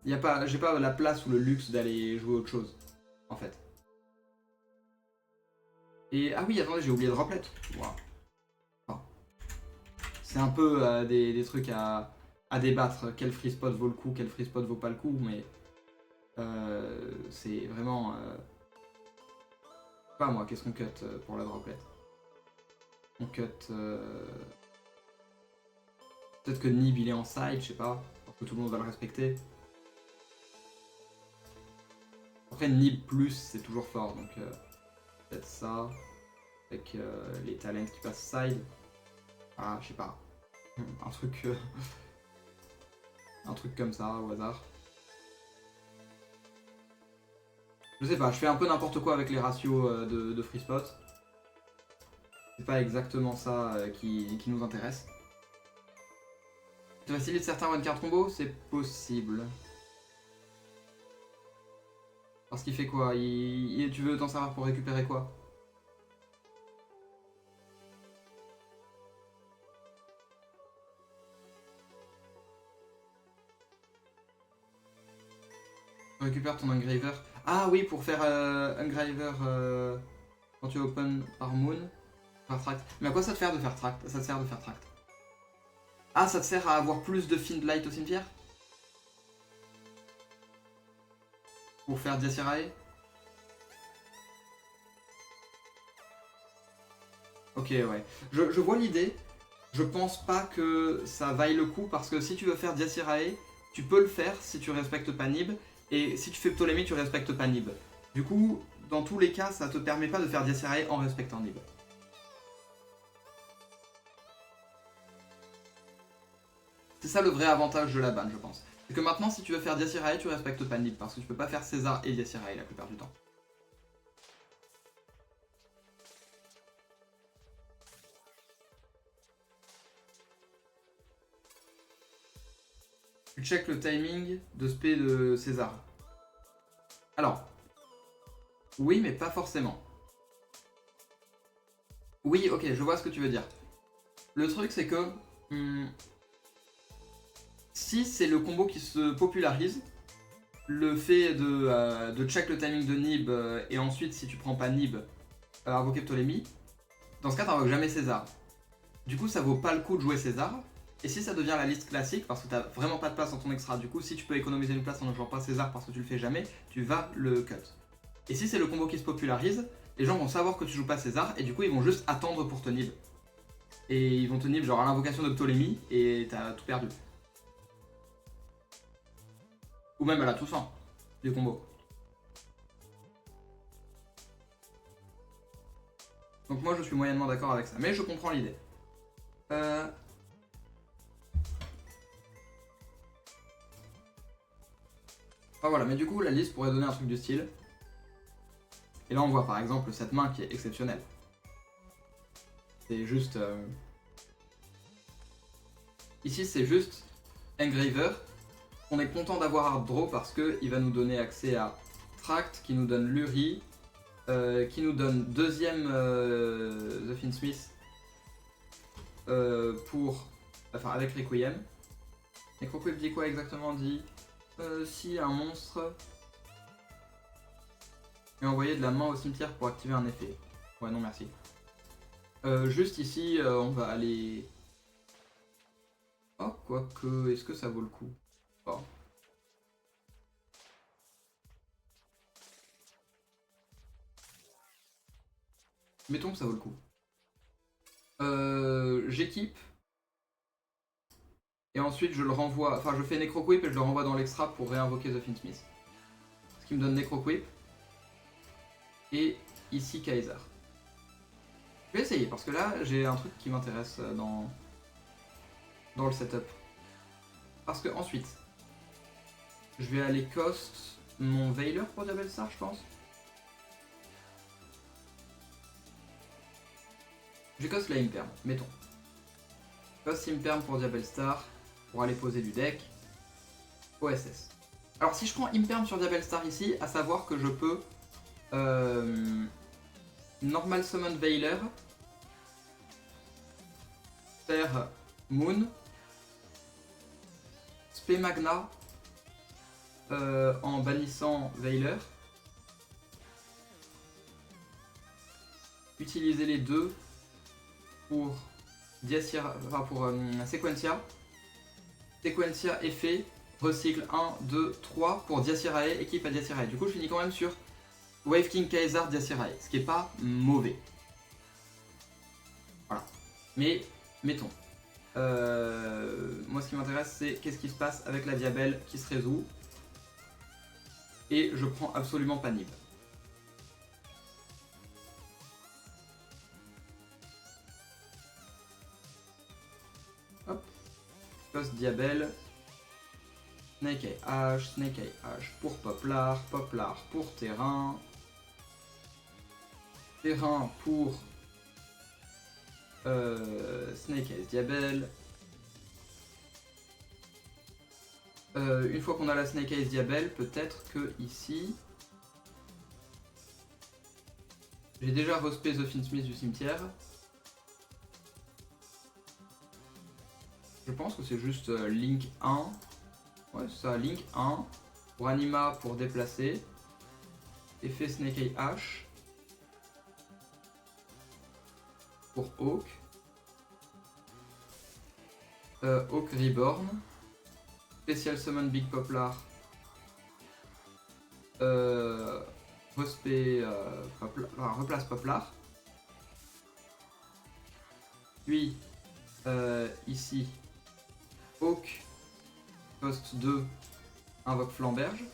J'ai pas la place ou le luxe d'aller jouer autre chose, en fait. Et ah oui, attendez, j'ai oublié de droplet. Wow. Oh. C'est un peu des trucs à débattre. Quel free spot vaut le coup, quel free spot vaut pas le coup, mais c'est vraiment. Pas moi, qu'est-ce qu'on cut pour la droplet? On cut. Peut-être que Nib il est en side, je sais pas, parce que tout le monde va le respecter. Après Nib plus c'est toujours fort, donc peut-être ça, avec les talents qui passent side. Ah, je sais pas. Un truc comme ça au hasard. Je sais pas, je fais un peu n'importe quoi avec les ratios de free spot. C'est pas exactement ça qui nous intéresse. Ça facilite certains one card combo, c'est possible. Parce qu'il fait quoi? Tu veux t'en servir pour récupérer quoi? Tu récupères ton Engraver. Ah oui, pour faire Engraver quand tu open par Moon. Faire tract. Mais à quoi ça te sert de faire tract? Ça te sert de faire tract. Ah, ça te sert à avoir plus de Fiend Light au cimetière? Pour faire Diacirae? Ok, ouais. Je vois l'idée. Je pense pas que ça vaille le coup parce que si tu veux faire Diacirae, tu peux le faire si tu respectes pas Nib. Et si tu fais Ptolémée, tu respectes pas Nib. Du coup, dans tous les cas, ça te permet pas de faire Diacerae en respectant Nib. C'est ça le vrai avantage de la ban, je pense. C'est que maintenant, si tu veux faire Diacerae, tu respectes pas Nib, parce que tu peux pas faire César et Diacerae la plupart du temps. Tu check le timing de spé de César. Alors, oui, mais pas forcément. Oui, ok, je vois ce que tu veux dire. Le truc, c'est que si c'est le combo qui se popularise, le fait de check le timing de Nib et ensuite, si tu prends pas Nib, invoquer Ptolémée, dans ce cas, t'invoques jamais César. Du coup, ça vaut pas le coup de jouer César. Et si ça devient la liste classique, parce que t'as vraiment pas de place dans ton extra, du coup, si tu peux économiser une place en ne jouant pas César parce que tu le fais jamais, tu vas le cut. Et si c'est le combo qui se popularise, les gens vont savoir que tu joues pas César et du coup, ils vont juste attendre pour te nib. Et ils vont te nib genre à l'invocation de Ptolémée et t'as tout perdu. Ou même à la Toussaint du combo. Donc moi je suis moyennement d'accord avec ça, mais je comprends l'idée. Ah voilà, mais du coup la liste pourrait donner un truc du style. Et là on voit par exemple cette main qui est exceptionnelle. C'est juste... Ici c'est juste Engraver. On est content d'avoir Hard Draw parce qu'il va nous donner accès à Tract, qui nous donne Luri, qui nous donne deuxième The Finsmith pour... Enfin avec Requiem. Necroquip dit quoi exactement? Dit si un monstre est envoyé de la main au cimetière pour activer un effet. Ouais non merci. Juste ici on va aller... Oh quoique, est-ce que ça vaut le coup? Oh. Mettons que ça vaut le coup. J'équipe. Et ensuite je le renvoie, enfin je fais Necroquip et je le renvoie dans l'extra pour réinvoquer The Finsmith. Ce qui me donne Necroquip. Et ici Kaiser. Je vais essayer parce que là j'ai un truc qui m'intéresse dans le setup. Parce que ensuite, je vais aller cost mon Veiler pour Diabellstar je pense. Je cost la Imperm, mettons. Cost Imperm pour Diabellstar pour aller poser du deck. OSS. Alors si je prends Imperm sur Diabellstar ici, à savoir que je peux Normal Summon Veiler, faire Moon, Spé Magna en bannissant Veiler, utiliser les deux pour Sequentia. Sequentia effet, recycle 1, 2, 3 pour Diacerae, équipe à Diacerae. Du coup je finis quand même sur Wave King Kaiser Diacerae, ce qui est pas mauvais. Voilà. Mais mettons. Moi ce qui m'intéresse c'est qu'est-ce qui se passe avec la Diabelle qui se résout. Et je prends absolument pas Nib. Hop. Post Diabelle. Snake Eye H pour Poplar, Poplar pour Terrain. Terrain pour Snake Eyes Diabelle. Une fois qu'on a la Snake Eyes Diabelle, peut-être que ici... J'ai déjà respect The Finsmith du cimetière. Je pense que c'est juste Link 1. Ouais, c'est ça, Link 1. Pour Anima, pour déplacer. Effet Snake Eye H. Pour Hawk. Hawk Reborn. Special Summon Big Poplar. Replace Poplar. Puis ici Hawk. Post 2. Invoque Flamberge.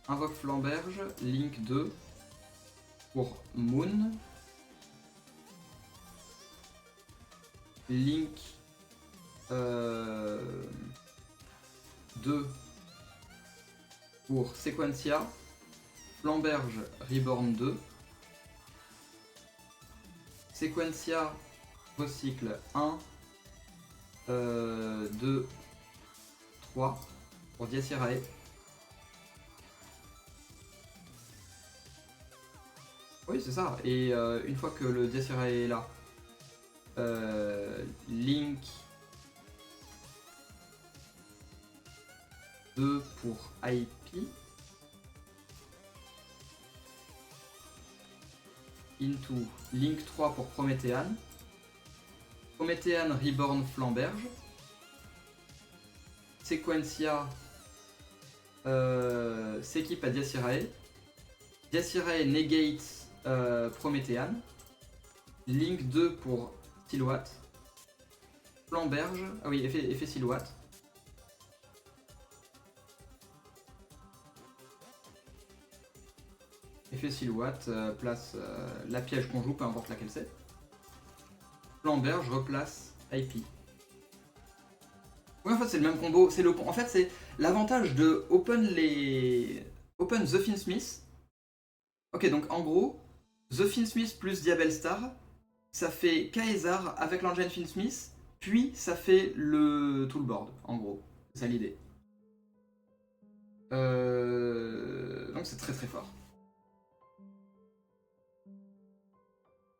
Invoque Flamberge, Link 2 pour Moon. Link 2 pour Sequentia. Flamberge Reborn 2. Sequentia recycle 1, 2, 3 pour Diacirae. Oui, c'est ça. Et une fois que le Diacirae est là, Link 2 pour IP. Into Link 3 pour Prométhéan. Prométhéan Reborn Flamberge. Sequentia s'équipe à Diacirae. Diacirae negate Prométhéan. Link 2 pour Silhouette. Flamberge. Ah oui, effet Silhouette. Effet Silhouette, place la piège qu'on joue, peu importe laquelle c'est. Flamberge replace IP. Oui, en fait, c'est le même combo. En fait, c'est l'avantage de open The Finsmith. Ok, donc en gros, The Finsmith plus Diabellstar, ça fait Kaezar avec l'engine Finsmith, puis ça fait le tout le board, en gros. C'est ça l'idée. Donc c'est très très fort.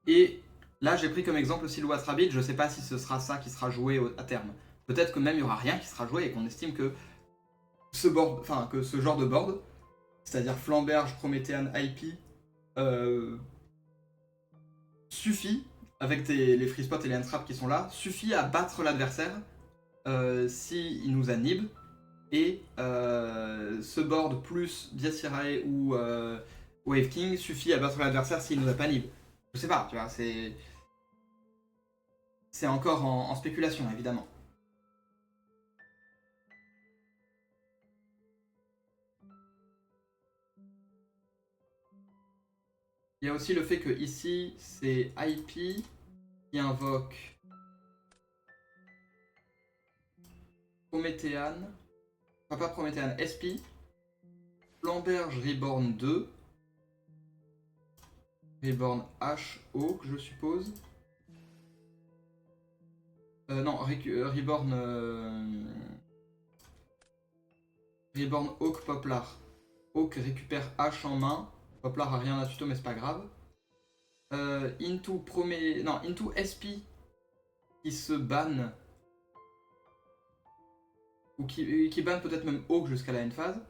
Et là, j'ai pris comme exemple Silhouette Rabbit. Je sais pas si ce sera ça qui sera joué à terme. Peut-être que même il y aura rien qui sera joué et qu'on estime que ce genre de board, c'est-à-dire Flamberge, Prométhéan, IP, suffit, avec les free spots et les hand traps qui sont là, suffit à battre l'adversaire s'il nous inhibe. Et ce board plus Diacirae ou Wave King suffit à battre l'adversaire s'il nous a pas inhibe. Je sais pas, tu vois, c'est encore en spéculation, évidemment. Il y a aussi le fait que ici, c'est IP qui invoque Prométhéan, enfin pas Prométhéan, SP, Flamberge Reborn 2, Reborn HO, je suppose. Non, Reborn Hawk Poplar. Hawk récupère H en main. Poplar a rien à tuto, mais c'est pas grave. Into SP qui se banne. Ou qui banne peut-être même Hawk jusqu'à la end phase.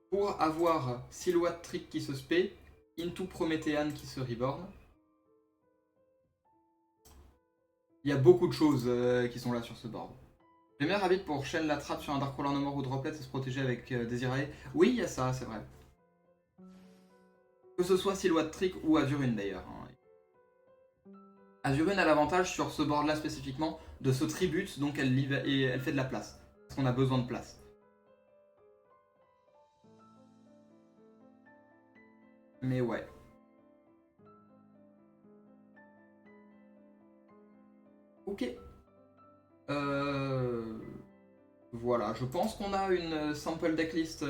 Pour avoir Silhouette Trick qui se spé. Into Prométhéan qui se reborn. Il y a beaucoup de choses qui sont là sur ce board. J'ai bien Rabbit pour chaîne la trappe sur un Dark Roller No More ou Droplet et se protéger avec Desirae. Oui, il y a ça, c'est vrai. Que ce soit Silhouette Trick ou Azurine d'ailleurs. Azurine a l'avantage sur ce board là spécifiquement de se tribute, donc elle fait de la place. Parce qu'on a besoin de place. Mais ouais. Ok. Voilà, je pense qu'on a une sample decklist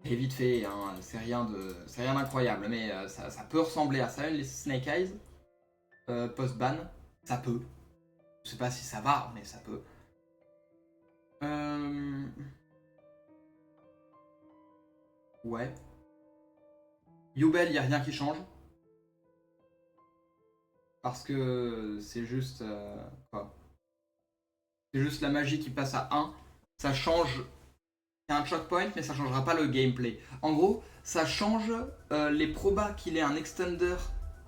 et vite fait, hein, c'est rien d'incroyable, mais ça peut ressembler à ça, une liste Snake Eyes post-ban, ça peut. Je sais pas si ça va, mais ça peut. Ouais. Yubel, il n'y a rien qui change. Parce que c'est juste... quoi ? C'est juste la magie qui passe à 1. Ça change... C'est un choke point, mais ça changera pas le gameplay. En gros, ça change les probas qu'il ait un extender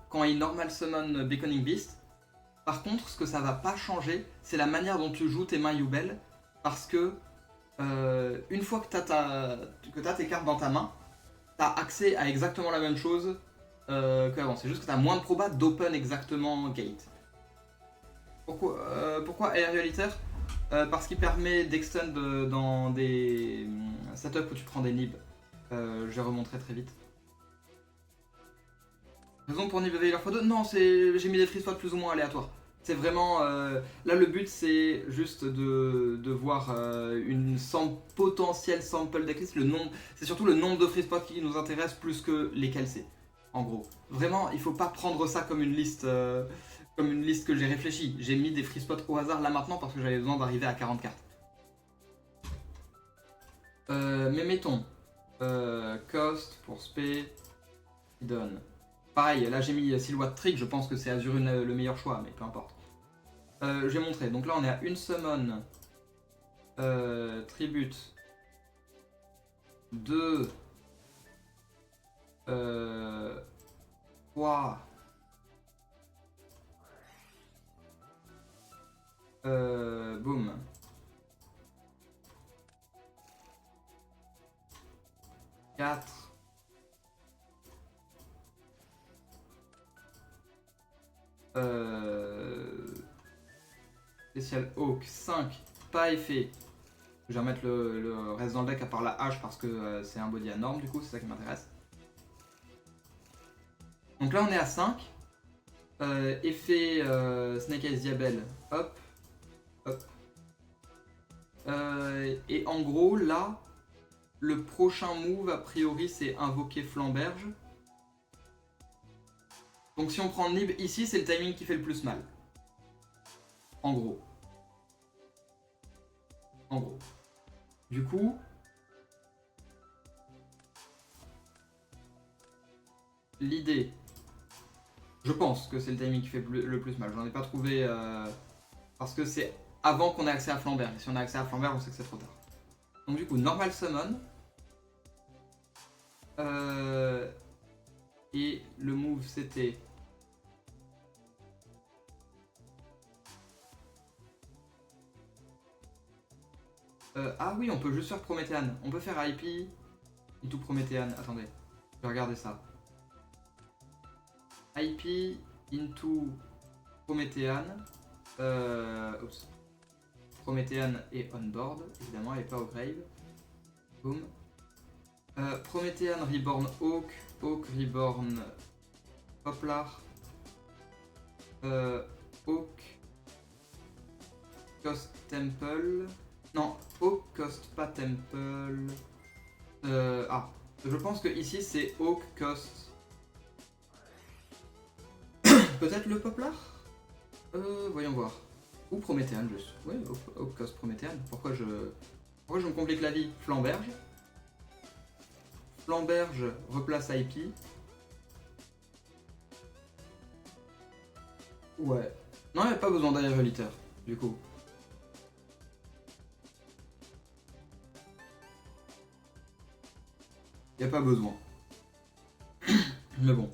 quand il normal summon Beckoning Beast. Par contre, ce que ça va pas changer, c'est la manière dont tu joues tes mains Yubel. Parce que une fois que t'as tes cartes dans ta main, t'as accès à exactement la même chose qu'avant. C'est juste que t'as moins de probas d'open exactement gate. Pourquoi Air Realitaire parce qu'il permet d'extend dans des setups où tu prends des nibs. Je remonterai très vite. Raison pour Nib Veilleur x2? Non, j'ai mis des free spots plus ou moins aléatoires. C'est vraiment... là, le but, c'est juste de voir une potentielle sample decklist. C'est surtout le nombre de free spots qui nous intéresse plus que lesquels c'est, en gros. Vraiment, il faut pas prendre ça comme une liste que j'ai réfléchi. J'ai mis des free spots au hasard là maintenant parce que j'avais besoin d'arriver à 40 cartes. Mais mettons... cost pour spé... qui donne... Pareil, là j'ai mis Silhouette Trick, je pense que c'est Azurune le meilleur choix, mais peu importe. J'ai montré, donc là on est à une summon, tribute, 2, 3, boum. 4. Spécial Hawk 5, pas effet. Je vais remettre le reste dans le deck à part la hache parce que c'est un body à norme du coup, c'est ça qui m'intéresse. Donc là on est à 5. Effet Snake Eyes Diabelle, hop, hop. Et en gros là, le prochain move a priori c'est invoquer Flamberge. Donc si on prend Nib ici, c'est le timing qui fait le plus mal. En gros. En gros. Du coup... L'idée... Je pense que c'est le timing qui fait le plus mal. J'en ai pas trouvé... parce que c'est avant qu'on ait accès à Flamberge. Et si on a accès à Flamberge, on sait que c'est trop tard. Donc du coup, normal summon. Et le move c'était... ah oui, on peut juste faire Prométhéane. On peut faire IP into Prométhéane. Attendez, je vais regarder ça. IP into Prométhéane. Oups. Prométhéane est on board, évidemment, elle n'est pas au grave. Boom. Prométhéane reborn Hawk. Hawk reborn Poplar. Hawk cost Temple. Non, Hawk cost pas Temple. Ah, je pense que ici c'est Hawk cost. Peut-être le Poplar. Voyons voir. Ou Prométhéane juste. Oui, Hawk cost Prométhéane. Pourquoi je me complique la vie? Flamberge. Flamberge replace IP. Ouais. Non, il n'y a pas besoin d'aéroliter, du coup. Il n'y a pas besoin. Mais bon.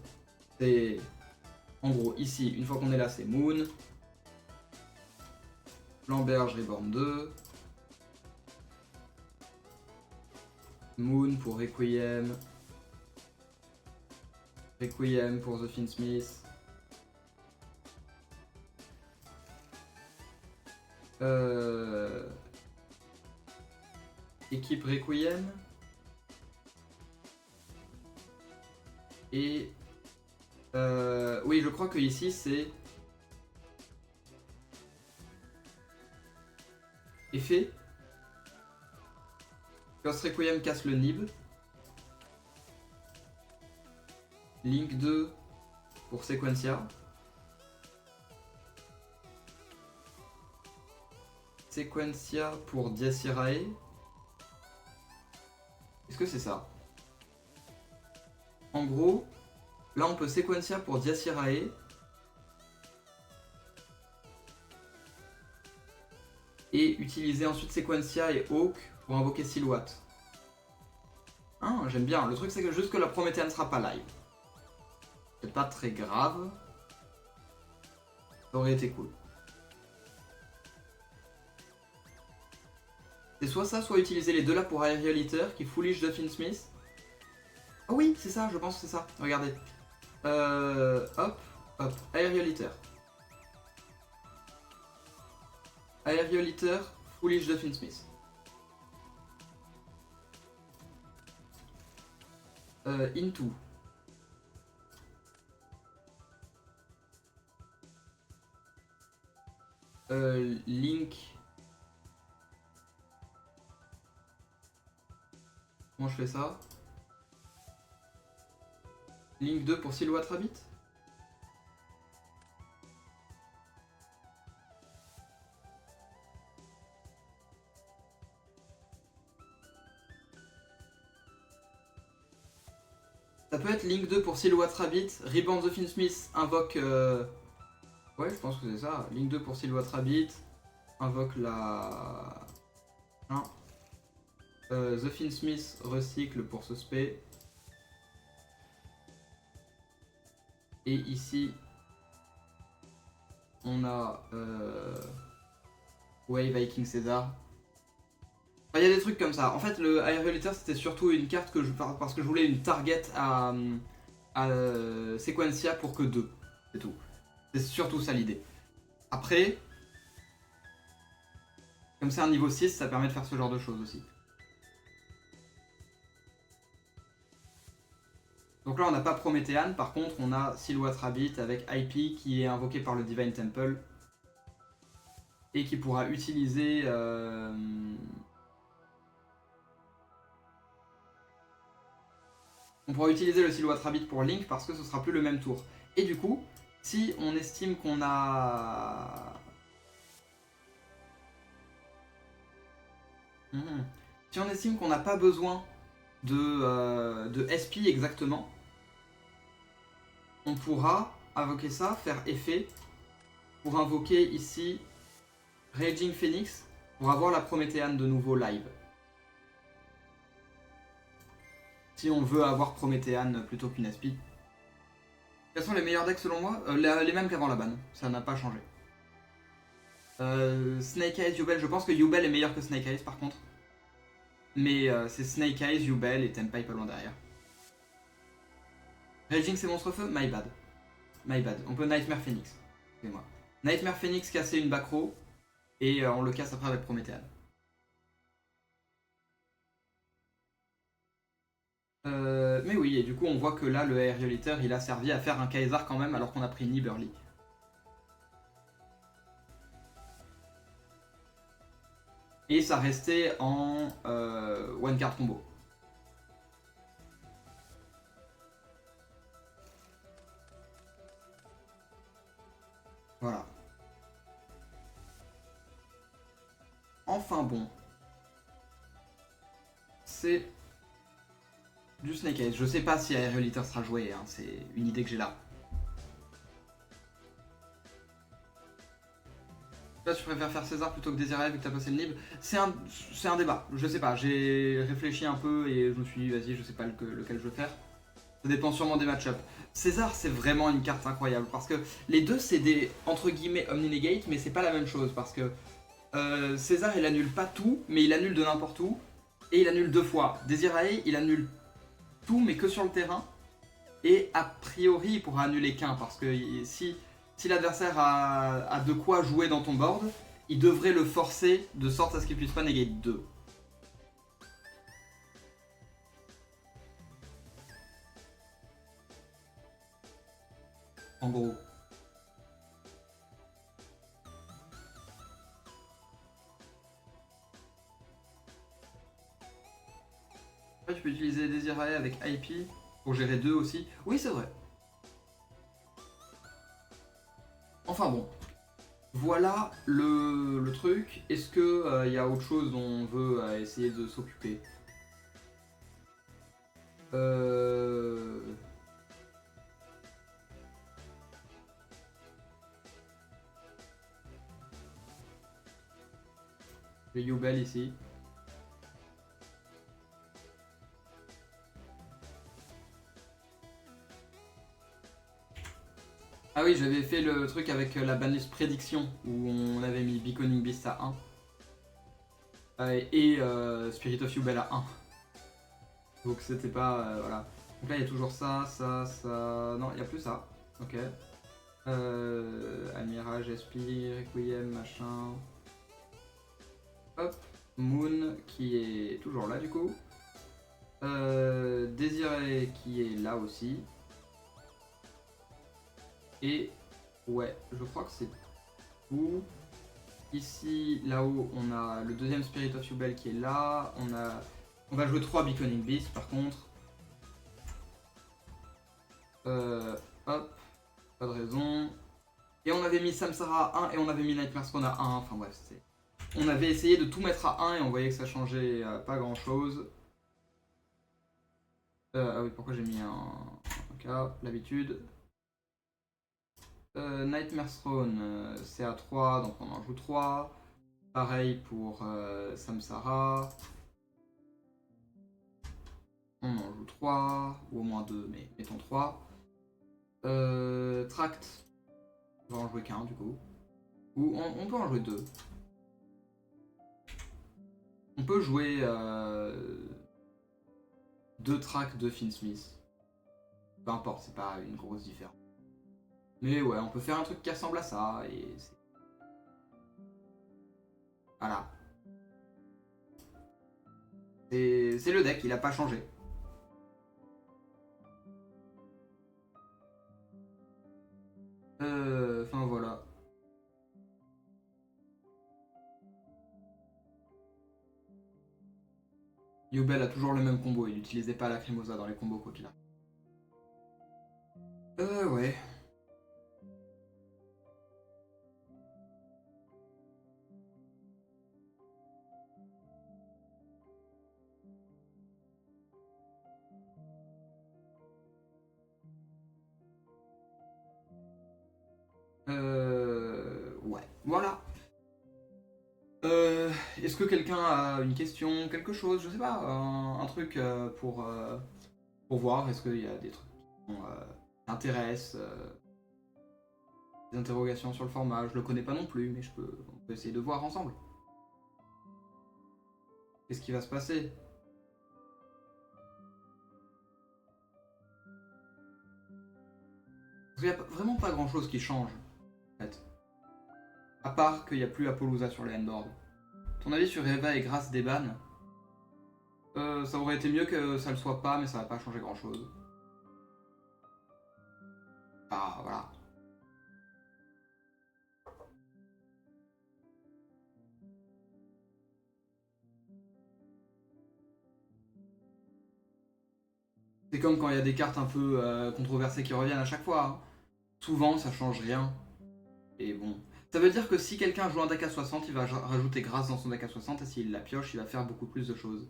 C'est... En gros, ici, une fois qu'on est là, c'est Moon. Flamberge Reborn 2. Moon pour Requiem. Requiem pour The Finsmith. Équipe Requiem. Et... oui, je crois que ici c'est... Effet. Ghost Requiem casse le Nib. Link 2 pour Sequentia. Sequentia pour Diacirae. Est-ce que c'est ça? En gros, là on peut Sequentia pour Diacirae. Et utiliser ensuite Sequentia et Hawk pour invoquer Silhouette. Ah, j'aime bien. Le truc c'est que juste que la Prométhéane ne sera pas live. C'est pas très grave. Ça aurait été cool. C'est soit ça, soit utiliser les deux là pour Aerialiter qui foolish de Finsmith. Ah oui, c'est ça, je pense que c'est ça. Regardez. Hop, hop, Aerialiter. Aerialiter, foolish de Finsmith. Into. Link. Comment je fais ça? Link 2 pour Silhouette Rabbit? Ça peut être Link 2 pour Silhouette Rabbit, Rebound the Finsmith invoque... Ouais, je pense que c'est ça. Link 2 pour Silhouette Rabbit, invoque la... Non. The Finsmith recycle pour ce spé. Et ici, on a Wave Viking César. Il y a des trucs comme ça. En fait, le Aerialiter c'était surtout une carte que parce que je voulais une target à Sequencia pour que 2. C'est tout. C'est surtout ça l'idée. Après, comme c'est un niveau 6, ça permet de faire ce genre de choses aussi. Donc là, on n'a pas Prométhéane, par contre, on a Silhouette Rabbit avec IP qui est invoqué par le Divine Temple et qui pourra utiliser. On pourra utiliser le Silhouette Rabbit pour Link parce que ce sera plus le même tour. Et du coup, si on estime qu'on a. Si on estime qu'on n'a pas besoin de SP exactement, on pourra invoquer ça, faire effet, pour invoquer ici Raging Phoenix, pour avoir la Prométhéane de nouveau live. Si on veut avoir Prométhéane plutôt qu'une SP. Quels sont les meilleurs decks selon moi? Les mêmes qu'avant la ban, ça n'a pas changé. Snake Eyes, Yubel, je pense que Yubel est meilleur que Snake Eyes par contre. Mais c'est Snake Eyes, Yubel et Tenpai pas loin derrière. Raging c'est monstre feu? My bad. My bad. On peut Nightmare Phoenix. Excusez-moi. Nightmare Phoenix casser une back row et on le casse après avec Prométhéane. Mais oui, et du coup on voit que là le Aerialiter il a servi à faire un Kaisar quand même alors qu'on a pris Niberly. Et ça restait en one card combo. Voilà. Enfin bon. C'est du Snake Eyes. Je sais pas si Aerialiter sera joué, hein. C'est une idée que j'ai là. Là, tu préfères faire César plutôt que Désiré vu que t'as passé le Nib? C'est un débat, je sais pas. J'ai réfléchi un peu et je me suis dit, vas-y, je sais pas lequel je veux faire. Ça dépend sûrement des match-ups. César, c'est vraiment une carte incroyable parce que les deux, c'est des entre guillemets Omni-Negate, mais c'est pas la même chose parce que César, il annule pas tout, mais il annule de n'importe où et il annule 2 fois. Désiré, il annule tout, mais que sur le terrain. Et a priori, il pourra annuler qu'un parce que si l'adversaire a de quoi jouer dans ton board, il devrait le forcer de sorte à ce qu'il puisse pas negate 2. En gros. Après, tu peux utiliser Désiré avec IP pour gérer 2 aussi. Oui, c'est vrai. Enfin bon. Voilà le truc. Est-ce qu'il y a autre chose dont on veut essayer de s'occuper? Le Yubel ici. Ah oui, j'avais fait le truc avec la banlist prédiction où on avait mis Beaconing Beast à 1 et Spirit of Yubel à 1. Donc c'était pas. Voilà. Donc là il y a toujours ça, ça, ça. Non, il n'y a plus ça. Ok. Almirage, SP, Requiem, machin. Hop. Moon qui est toujours là du coup. Désiré qui est là aussi. Et ouais, je crois que c'est tout. Ici, là-haut, on a le deuxième Spirit of Yubel qui est là. On va jouer 3 Beaconing Beasts par contre. Hop, pas de raison. Et on avait mis Samsara à 1 et on avait mis Nightmare Throne à 1. Enfin bref, c'est... On avait essayé de tout mettre à 1 et on voyait que ça changeait pas grand chose. Ah oui, pourquoi j'ai mis un cas, l'habitude. Nightmare Throne, c'est à 3, donc on en joue 3. Pareil pour Samsara. On en joue 3, ou au moins 2, mais mettons 3. Tract, on va en jouer qu'un du coup. Ou on peut en jouer 2. On peut jouer 2 tracks de Finsmith. Peu importe, c'est pas une grosse différence. Mais ouais, on peut faire un truc qui ressemble à ça et c'est... Voilà. C'est le deck, il a pas changé. Enfin voilà. Yubel a toujours le même combo, il n'utilisait pas la Lacrimosa dans les combos quoi qu'il a. Ouais. Ouais. Voilà. Est-ce que quelqu'un a une question, quelque chose, je sais pas, un truc pour voir, est-ce qu'il y a des trucs qui intéressent, des interrogations sur le format, je le connais pas non plus, mais on peut essayer de voir ensemble. Qu'est-ce qui va se passer? Parce qu'il n'y a vraiment pas grand chose qui change, en fait. À part qu'il n'y a plus Apollousa sur les handboards. Ton avis sur Eva et Grace des bans? Ça aurait été mieux que ça le soit pas, mais ça va pas changer grand chose. Ah, voilà. C'est comme quand il y a des cartes un peu controversées qui reviennent à chaque fois. Hein. Souvent, ça change rien. Et bon. Ça veut dire que si quelqu'un joue un deck à 60, il va rajouter Grâce dans son deck à 60, et s'il la pioche, il va faire beaucoup plus de choses.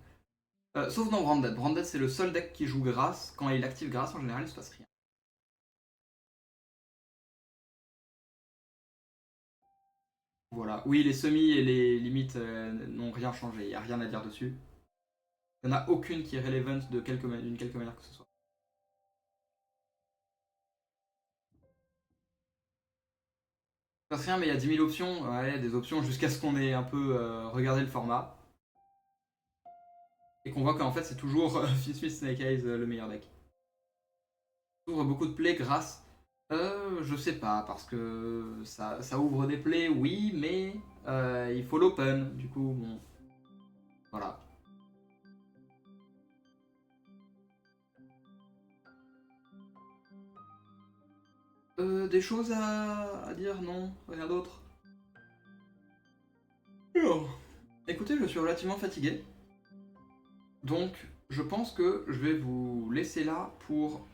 Sauf dans Branded. Branded, c'est le seul deck qui joue Grâce. Quand il active Grâce, en général, il se passe rien. Voilà. Oui, les semis et les limites n'ont rien changé. Il n'y a rien à dire dessus. Il n'y en a aucune qui est relevant d'une quelque manière que ce soit. Ça se passe rien, mais il y a 10 000 options. Ouais, des options jusqu'à ce qu'on ait un peu regardé le format. Et qu'on voit qu'en fait, c'est toujours Finsmith Snake Eyes le meilleur deck. Ça ouvre beaucoup de plays grâce. Je sais pas, parce que ça ouvre des plays, oui, mais il faut l'open. Du coup, bon. Voilà. Des choses à dire? Non, rien d'autre. Alors, écoutez, je suis relativement fatigué. Donc, je pense que je vais vous laisser là pour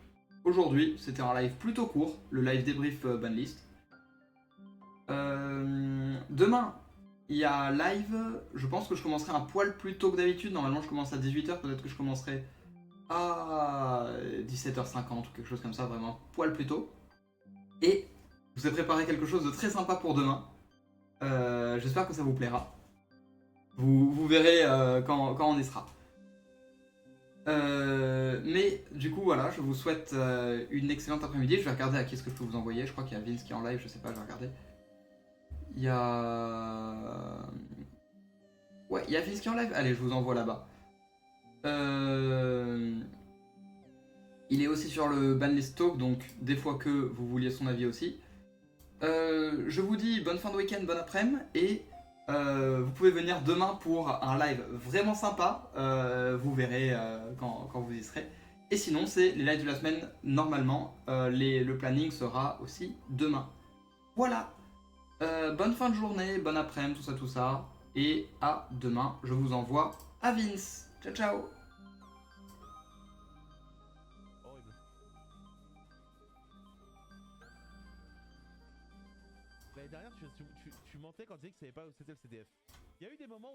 aujourd'hui. C'était un live plutôt court, le live débrief banlist. Demain, il y a live. Je pense que je commencerai un poil plus tôt que d'habitude. Normalement, je commence à 18h. Peut-être que je commencerai à 17h50 ou quelque chose comme ça, vraiment un poil plus tôt. Et je vous ai préparé quelque chose de très sympa pour demain. J'espère que ça vous plaira. Vous verrez quand on y sera. Mais du coup voilà, je vous souhaite une excellente après-midi. Je vais regarder à qui est-ce que je peux vous envoyer. Je crois qu'il y a Vince qui est en live, je sais pas, je vais regarder. Il y a... Ouais, il y a Vince qui est en live. Allez, je vous envoie là-bas. Il est aussi sur le banlist talk, donc des fois que vous vouliez son avis aussi. Je vous dis bonne fin de week-end, bonne après-midi, et Vous pouvez venir demain pour un live vraiment sympa. Vous verrez quand vous y serez. Et sinon, c'est les lives de la semaine normalement. Le planning sera aussi demain. Voilà. Bonne fin de journée, bon après-midi, tout ça. Et à demain, je vous envoie à Vince. Ciao, ciao. Horrible. L'année dernière, tu mentais quand tu disais que tu savais pas où c'était le CDF. Il y a eu des moments